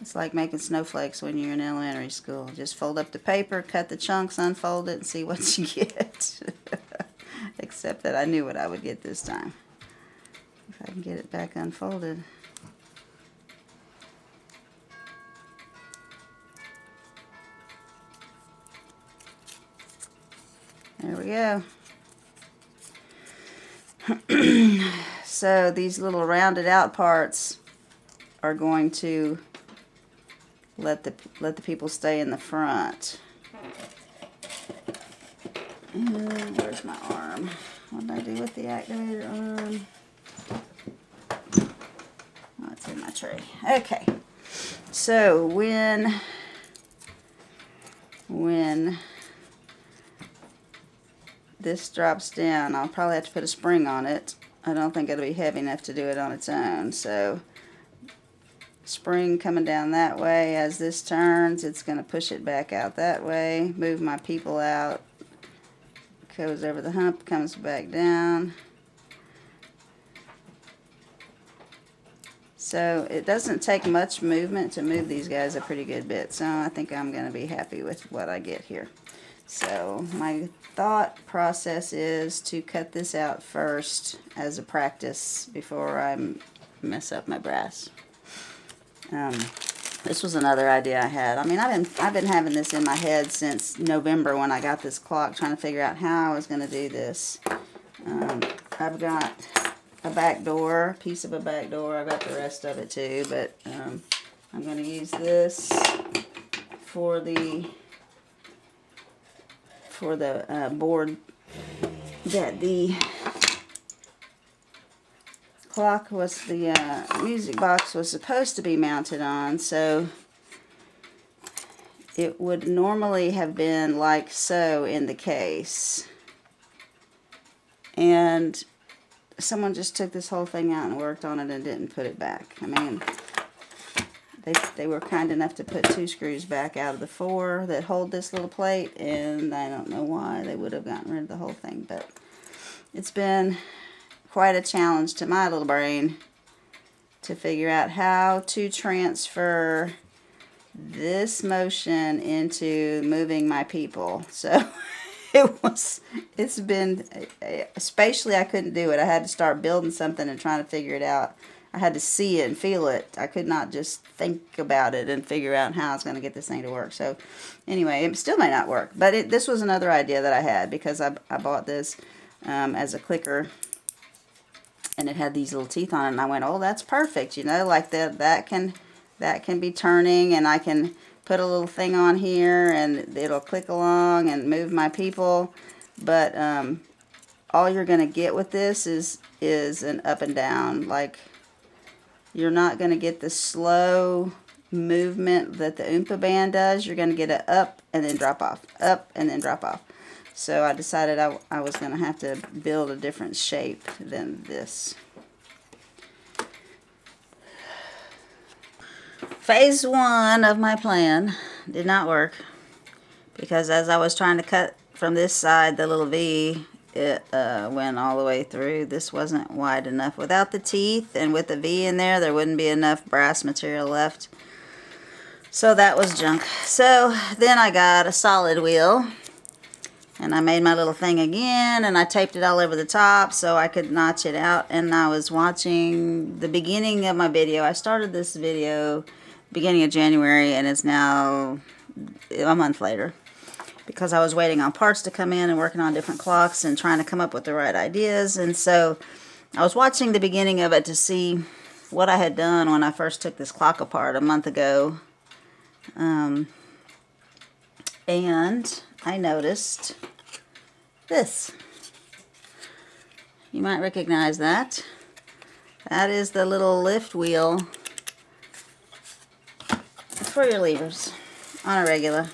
It's like making snowflakes when you're in elementary school. Just fold up the paper, cut the chunks, unfold it, and see what you get. Except that I knew what I would get this time. If I can get it back unfolded. There we go. So these little rounded out parts are going to let the people stay in the front. And where's my arm? What did I do with the activator arm? Oh, it's in my tray. Okay. So when this drops down, I'll probably have to put a spring on it. I don't think it'll be heavy enough to do it on its own. So spring coming down that way. As this turns, it's going to push it back out that way. Move my people out. Goes over the hump, comes back down. So it doesn't take much movement to move these guys a pretty good bit. So I think I'm going to be happy with what I get here. So my thought process is to cut this out first as a practice before I mess up my brass. This was another idea I had. I mean, I've been having this in my head since November when I got this clock, trying to figure out how I was going to do this. I've got a back door, piece of a back door. I've got the rest of it too, but I'm going to use this for the board that the clock was, the music box was supposed to be mounted on. So it would normally have been like so in the case, and someone just took this whole thing out and worked on it and didn't put it back. I mean, they were kind enough to put 2 screws back out of the 4 that hold this little plate, and I don't know why they would have gotten rid of the whole thing, but it's been quite a challenge to my little brain to figure out how to transfer this motion into moving my people. So it's been, spatially I couldn't do it. I had to start building something and trying to figure it out. I had to see it and feel it. I could not just think about it and figure out how I was going to get this thing to work. So anyway, it still may not work, but this was another idea that I had, because I bought this as a clicker, and it had these little teeth on it, and I went, oh, that's perfect, you know, like that can be turning, and I can put a little thing on here and it'll click along and move my people. But all you're going to get with this is an up and down. Like, you're not going to get the slow movement that the Oompah band does. You're going to get it up and then drop off, up and then drop off. So I decided I was going to have to build a different shape than this. Phase 1 of my plan did not work, because as I was trying to cut from this side, the little V, it went all the way through. This wasn't wide enough. Without the teeth and with the V in there, there wouldn't be enough brass material left. So that was junk. So then I got a solid wheel, and I made my little thing again, and I taped it all over the top so I could notch it out. And I was watching the beginning of my video. I started this video beginning of January, and it's now a month later, because I was waiting on parts to come in and working on different clocks and trying to come up with the right ideas. And so I was watching the beginning of it to see what I had done when I first took this clock apart a month ago. And I noticed this. You might recognize that. That is the little lift wheel for your levers on a Regula.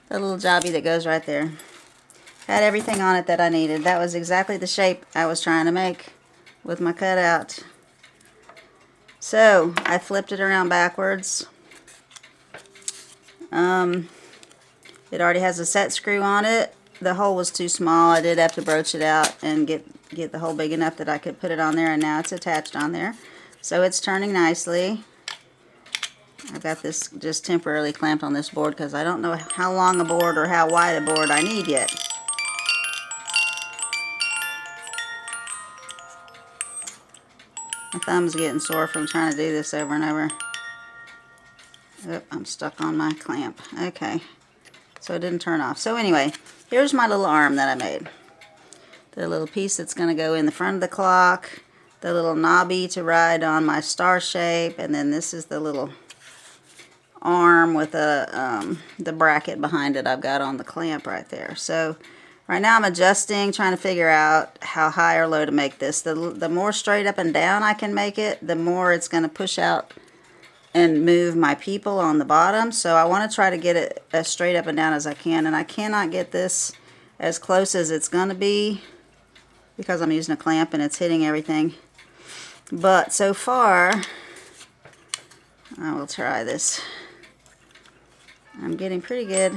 The little jobby that goes right there. Had everything on it that I needed. That was exactly the shape I was trying to make with my cutout. So I flipped it around backwards. It already has a set screw on it. The hole was too small. I did have to broach it out and get the hole big enough that I could put it on there, and now it's attached on there. So it's turning nicely. I've got this just temporarily clamped on this board because I don't know how long a board or how wide a board I need yet. My thumb's getting sore from trying to do this over and over. Oh, I'm stuck on my clamp. Okay, so it didn't turn off. So anyway, here's my little arm that I made. The little piece that's going to go in the front of the clock, the little knobby to ride on my star shape, and then this is the little arm with the bracket behind it I've got on the clamp right there. So right now I'm adjusting, trying to figure out how high or low to make this. The more straight up and down I can make it, the more it's going to push out and move my people on the bottom. So I want to try to get it as straight up and down as I can, and I cannot get this as close as it's going to be because I'm using a clamp and it's hitting everything. But so far, I will try this. I'm getting pretty good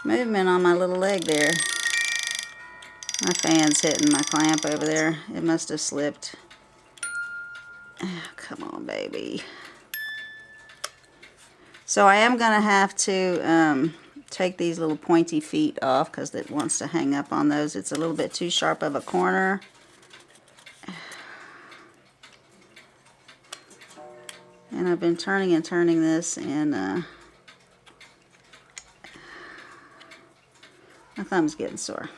movement on my little leg there. My fan's hitting my clamp over there. It must have slipped. Oh, come on, baby. So I am going to have to take these little pointy feet off because it wants to hang up on those. It's a little bit too sharp of a corner. And I've been turning and turning this, and my thumb's getting sore.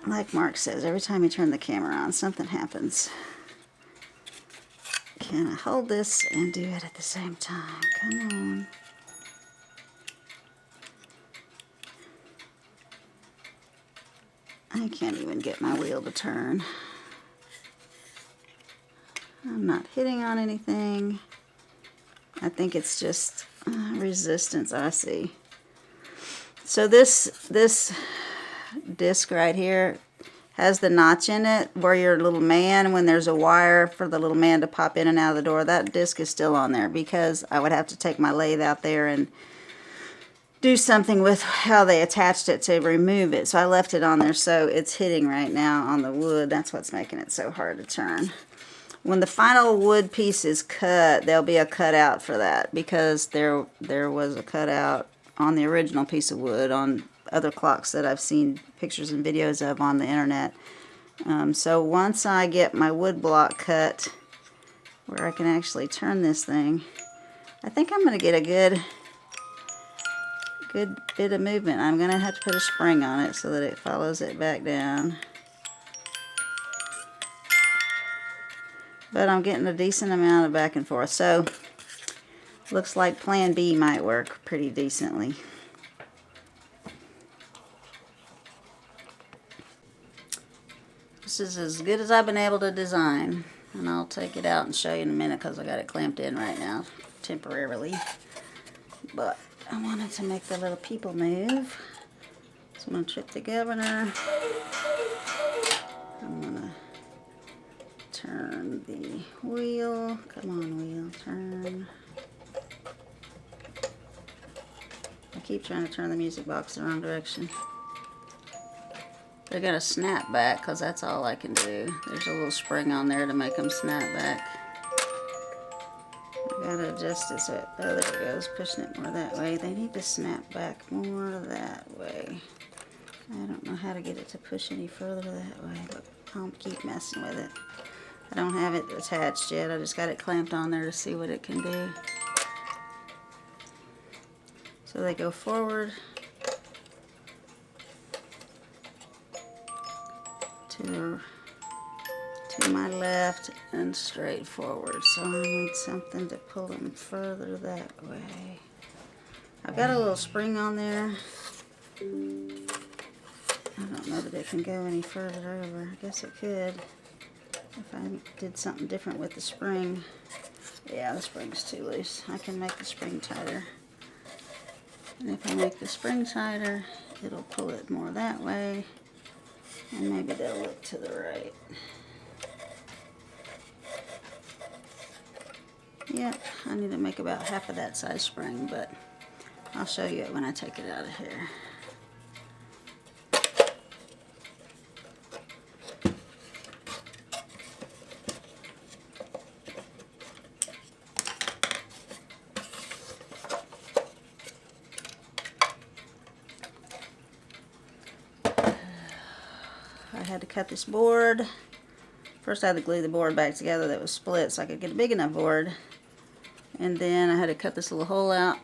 Like Mark says, every time you turn the camera on, something happens. Can I hold this and do it at the same time? Come on. I can't even get my wheel to turn. I'm not hitting on anything. I think it's just resistance I see. So this disc right here has the notch in it where your little man, when there's a wire for the little man to pop in and out of the door, that disc is still on there because I would have to take my lathe out there and do something with how they attached it to remove it. So I left it on there, so it's hitting right now on the wood. That's what's making it so hard to turn. When the final wood piece is cut, there'll be a cutout for that because there was a cutout on the original piece of wood on other clocks that I've seen pictures and videos of on the internet. So once I get my wood block cut where I can actually turn this thing, I think I'm going to get a good bit of movement. I'm going to have to put a spring on it so that it follows it back down. But I'm getting a decent amount of back and forth. So looks like plan B might work pretty decently. This is as good as I've been able to design. And I'll take it out and show you in a minute because I got it clamped in right now temporarily. But I wanted to make the little people move. So I'm going to trip the governor. I'm going to turn the wheel. Come on, wheel, turn. I keep trying to turn the music box the wrong direction. They're going to snap back because that's all I can do. There's a little spring on there to make them snap back. I got to adjust it so oh, there it goes, pushing it more that way. They need to snap back more that way. I don't know how to get it to push any further that way, but I'll keep messing with it. I don't have it attached yet. I just got it clamped on there to see what it can do. So they go forward to my left and straight forward. So I need something to pull them further that way. I've got a little spring on there. I don't know that it can go any further over. I guess it could if I did something different with the spring. Yeah, the spring's too loose. I can make the spring tighter. And if I make the spring tighter, it'll pull it more that way. And maybe they'll look to the right. Yep, I need to make about half of that size spring, but I'll show you it when I take it out of here. cut this board. First I had to glue the board back together that was split so I could get a big enough board. And then I had to cut this little hole out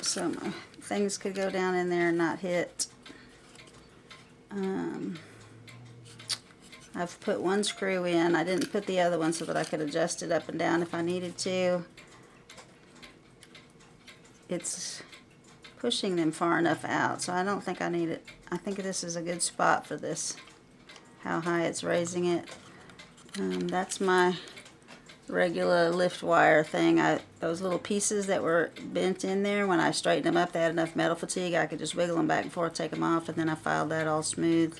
so my things could go down in there and not hit. I've put one screw in. I didn't put the other one so that I could adjust it up and down if I needed to. It's pushing them far enough out, so I don't think I need it. I think this is a good spot for this, how high it's raising it. That's my Regula lift wire thing. Those little pieces that were bent in there, when I straightened them up, they had enough metal fatigue. I could just wiggle them back and forth, take them off, and then I filed that all smooth.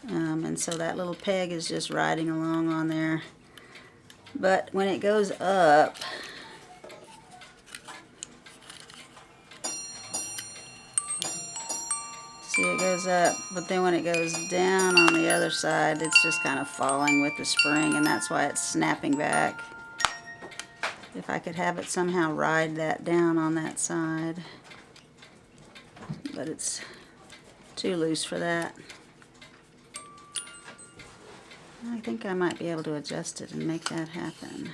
And so that little peg is just riding along on there. But when it goes up, see, it goes up, but then when it goes down on the other side, it's just kind of falling with the spring, and that's why it's snapping back. If I could have it somehow ride that down on that side, but it's too loose for that. I think I might be able to adjust it and make that happen.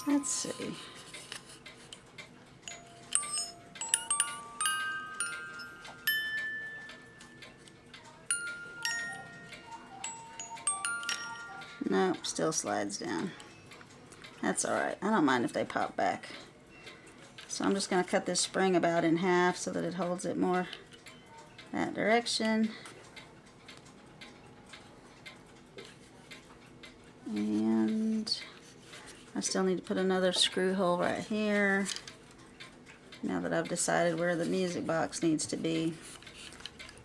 Let's see. Nope, still slides down. That's alright. I don't mind if they pop back. So I'm just going to cut this spring about in half so that it holds it more that direction. And I still need to put another screw hole right here now that I've decided where the music box needs to be.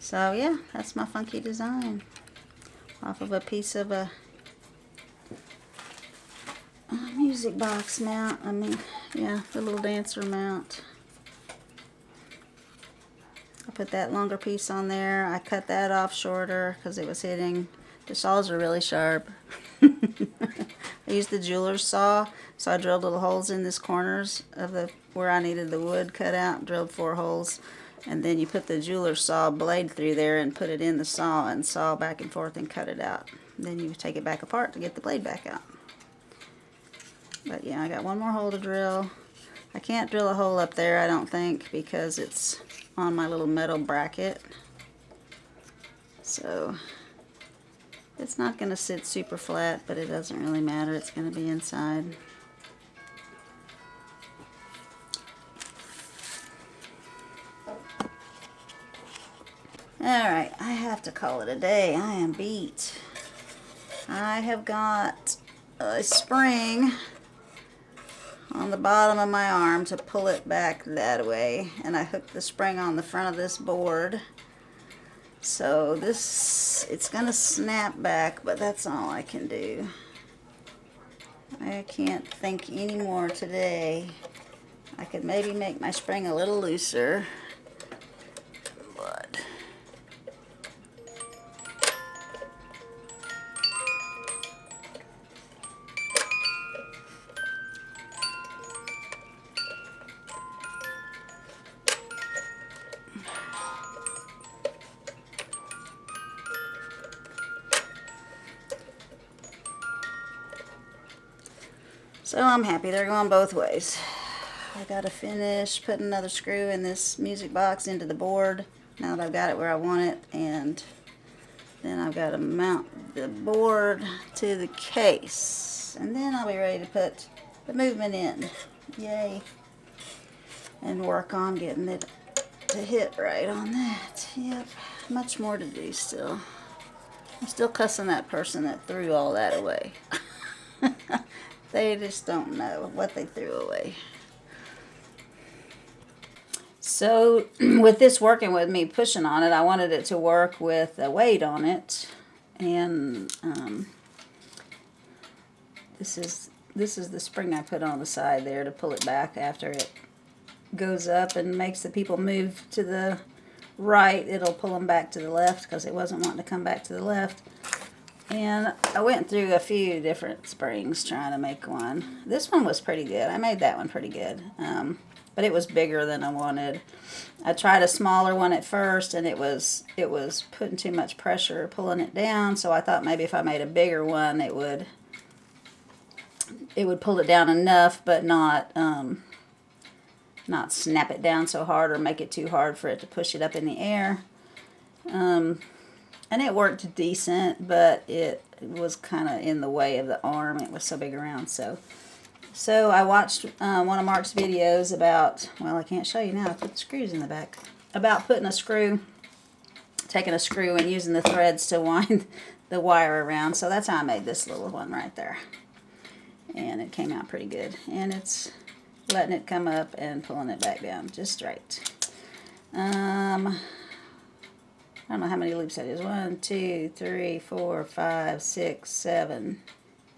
So yeah, that's my funky design off of a piece of a music box mount. I mean, yeah, the little dancer mount. I put that longer piece on there. I cut that off shorter because it was hitting. The saws are really sharp. I used the jeweler's saw, so I drilled little holes in this corners of the where I needed the wood cut out. Drilled 4 holes, and then you put the jeweler's saw blade through there and put it in the saw and saw back and forth and cut it out. Then you take it back apart to get the blade back out. But yeah, I got one more hole to drill. I can't drill a hole up there, I don't think, because it's on my little metal bracket. So it's not going to sit super flat, but it doesn't really matter. It's going to be inside. Alright, I have to call it a day. I am beat. I have got a spring on the bottom of my arm to pull it back that way, and I hooked the spring on the front of this board. So this, it's gonna snap back, but that's all I can do. I can't think anymore today. I could maybe make my spring a little looser, but so I'm happy they're going both ways. I gotta finish putting another screw in this music box into the board now that I've got it where I want it, and then I've got to mount the board to the case, and then I'll be ready to put the movement in. Yay. And work on getting it to hit right on that. Yep, much more to do still. I'm still cussing that person that threw all that away. They just don't know what they threw away. So with this working with me pushing on it, I wanted it to work with a weight on it, and this is the spring I put on the side there to pull it back after it goes up and makes the people move to the right. It'll pull them back to the left because it wasn't wanting to come back to the left. And I went through a few different springs trying to make one. This one was pretty good. I made that one pretty good. but it was bigger than I wanted. I tried a smaller one at first, and it was putting too much pressure, pulling it down. So I thought maybe if I made a bigger one, it would pull it down enough, but not snap it down so hard or make it too hard for it to push it up in the air. And it worked decent, but it was kind of in the way of the arm. It was so big around. So I watched one of Mark's videos about, well, I can't show you now, I put screws in the back, about taking a screw and using the threads to wind the wire around. So that's how I made this little one right there. And it came out pretty good. And it's letting it come up and pulling it back down just straight. I don't know how many loops that is. 1, 2, 3, 4, 5, 6, 7,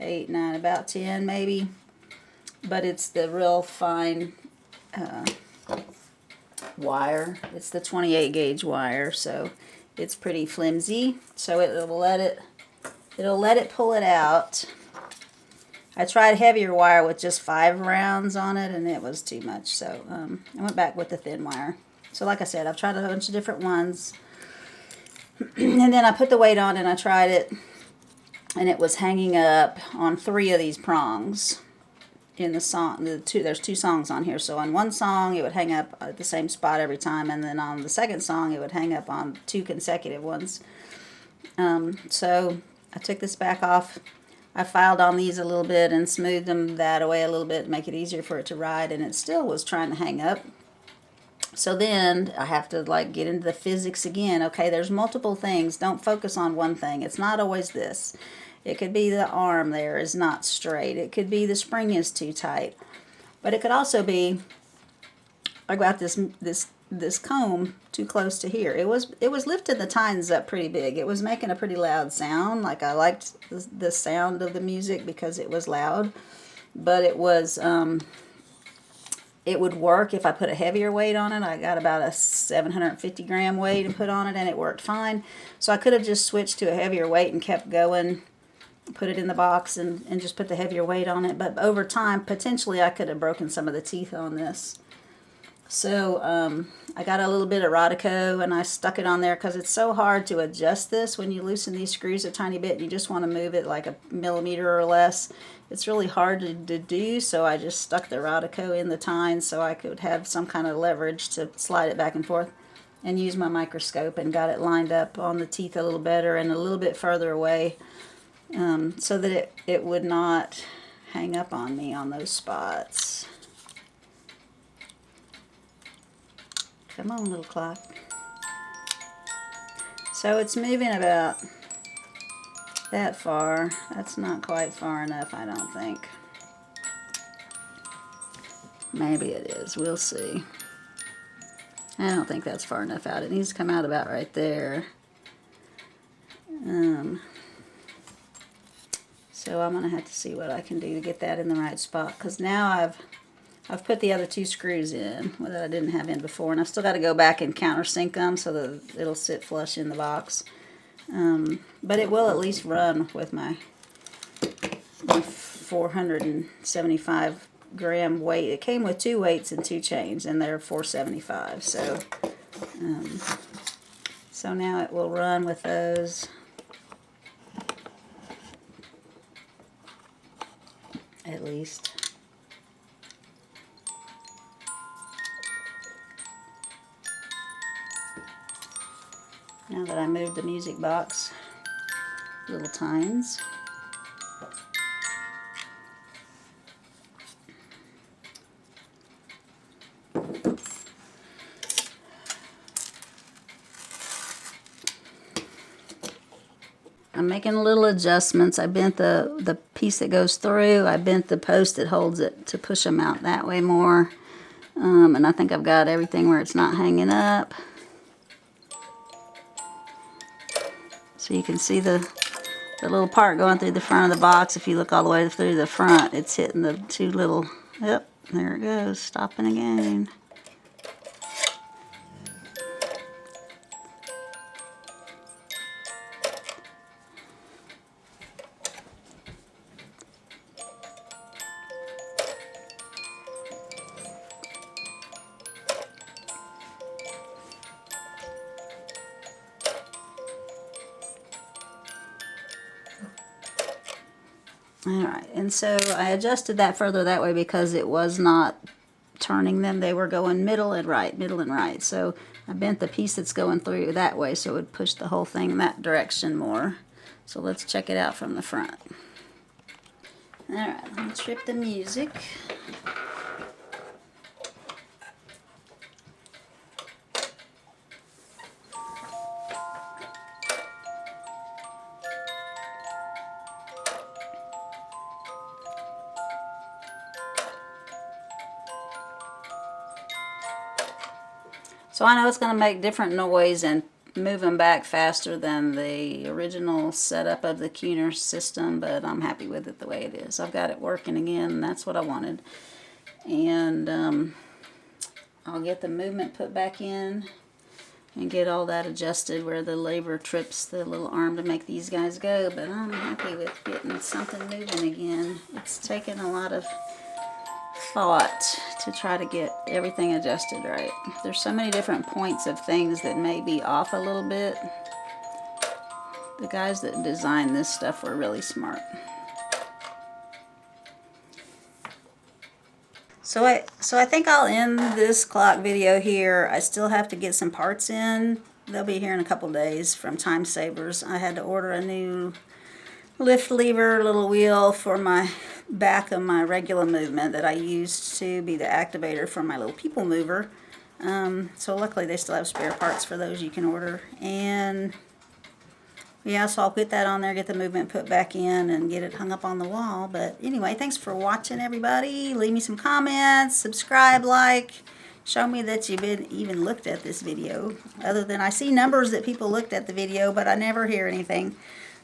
8, 9, about 10 maybe. But it's the real fine wire. It's the 28 gauge wire, so it's pretty flimsy. So it'll let it pull it out. I tried heavier wire with just 5 rounds on it, and it was too much. So I went back with the thin wire. So like I said, I've tried a bunch of different ones. And then I put the weight on and I tried it, and it was hanging up on 3 of these prongs in the song. There's 2 songs on here, so on one song it would hang up at the same spot every time, and then on the second song it would hang up on 2 consecutive ones. So I took this back off. I filed on these a little bit and smoothed them that away a little bit to make it easier for it to ride, and it still was trying to hang up. So then I have to like get into the physics again. Okay, there's multiple things. Don't focus on one thing. It's not always this. It could be the arm there is not straight. It could be the spring is too tight. But it could also be I got this comb too close to here. It was lifting the tines up pretty big. It was making a pretty loud sound. Like I liked the sound of the music because it was loud. But it was it would work if I put a heavier weight on it. I got about a 750 gram weight and put on it, and it worked fine. So I could have just switched to a heavier weight and kept going, put it in the box and just put the heavier weight on it. But over time, potentially I could have broken some of the teeth on this. So I got a little bit of Rodico and I stuck it on there because it's so hard to adjust this when you loosen these screws a tiny bit and you just want to move it like a millimeter or less. It's really hard to do, so I just stuck the Rodico in the tines so I could have some kind of leverage to slide it back and forth, and use my microscope and got it lined up on the teeth a little better and a little bit further away so that it would not hang up on me on those spots. Come on, little clock. So it's moving about that far. That's not quite far enough, I don't think. Maybe it is. We'll see. I don't think that's far enough out. It needs to come out about right there. So I'm going to have to see what I can do to get that in the right spot, because now I've put the other 2 screws in that I didn't have in before, and I've still got to go back and countersink them so that it'll sit flush in the box. But it will at least run with my 475 gram weight. It came with 2 weights and 2 chains, and they're 475. So now it will run with those. At least. Now that I moved the music box, little tines. I'm making little adjustments. I bent the piece that goes through. I bent the post that holds it to push them out that way more. And I think I've got everything where it's not hanging up. So you can see the little part going through the front of the box. If you look all the way through the front, it's hitting the 2 little, yep, there it goes, stopping again. Alright, and so I adjusted that further that way because it was not turning them. They were going middle and right, middle and right. So I bent the piece that's going through that way so it would push the whole thing in that direction more. So let's check it out from the front. Alright, let me trip the music. So I know it's going to make different noise and move them back faster than the original setup of the Kuner system, but I'm happy with it the way it is. I've got it working again, and that's what I wanted. And I'll get the movement put back in and get all that adjusted where the lever trips the little arm to make these guys go, but I'm happy with getting something moving again. It's taken a lot of thought to try to get everything adjusted right. There's so many different points of things that may be off a little bit. The guys that designed this stuff were really smart. So I think I'll end this clock video here. I still have to get some parts in. They'll be here in a couple days from Time Savers. I had to order a new lift lever little wheel for my back of my Regula movement that I used to be the activator for my little people mover. So luckily they still have spare parts for those you can order. And yeah, so I'll put that on there, get the movement put back in, and get it hung up on the wall. But anyway, thanks for watching, everybody. Leave me some comments, subscribe, like. Show me that you've even looked at this video. Other than I see numbers that people looked at the video, but I never hear anything.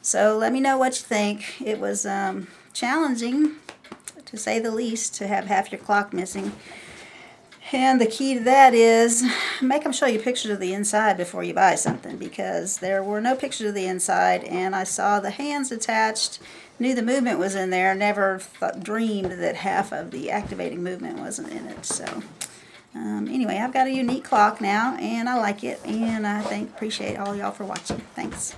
So let me know what you think. It was challenging, to say the least, to have half your clock missing. And the key to that is make them show you pictures of the inside before you buy something, because there were no pictures of the inside, and I saw the hands attached, knew the movement was in there, never dreamed that half of the activating movement wasn't in it. So anyway, I've got a unique clock now, and I like it, and I appreciate all y'all for watching. Thanks.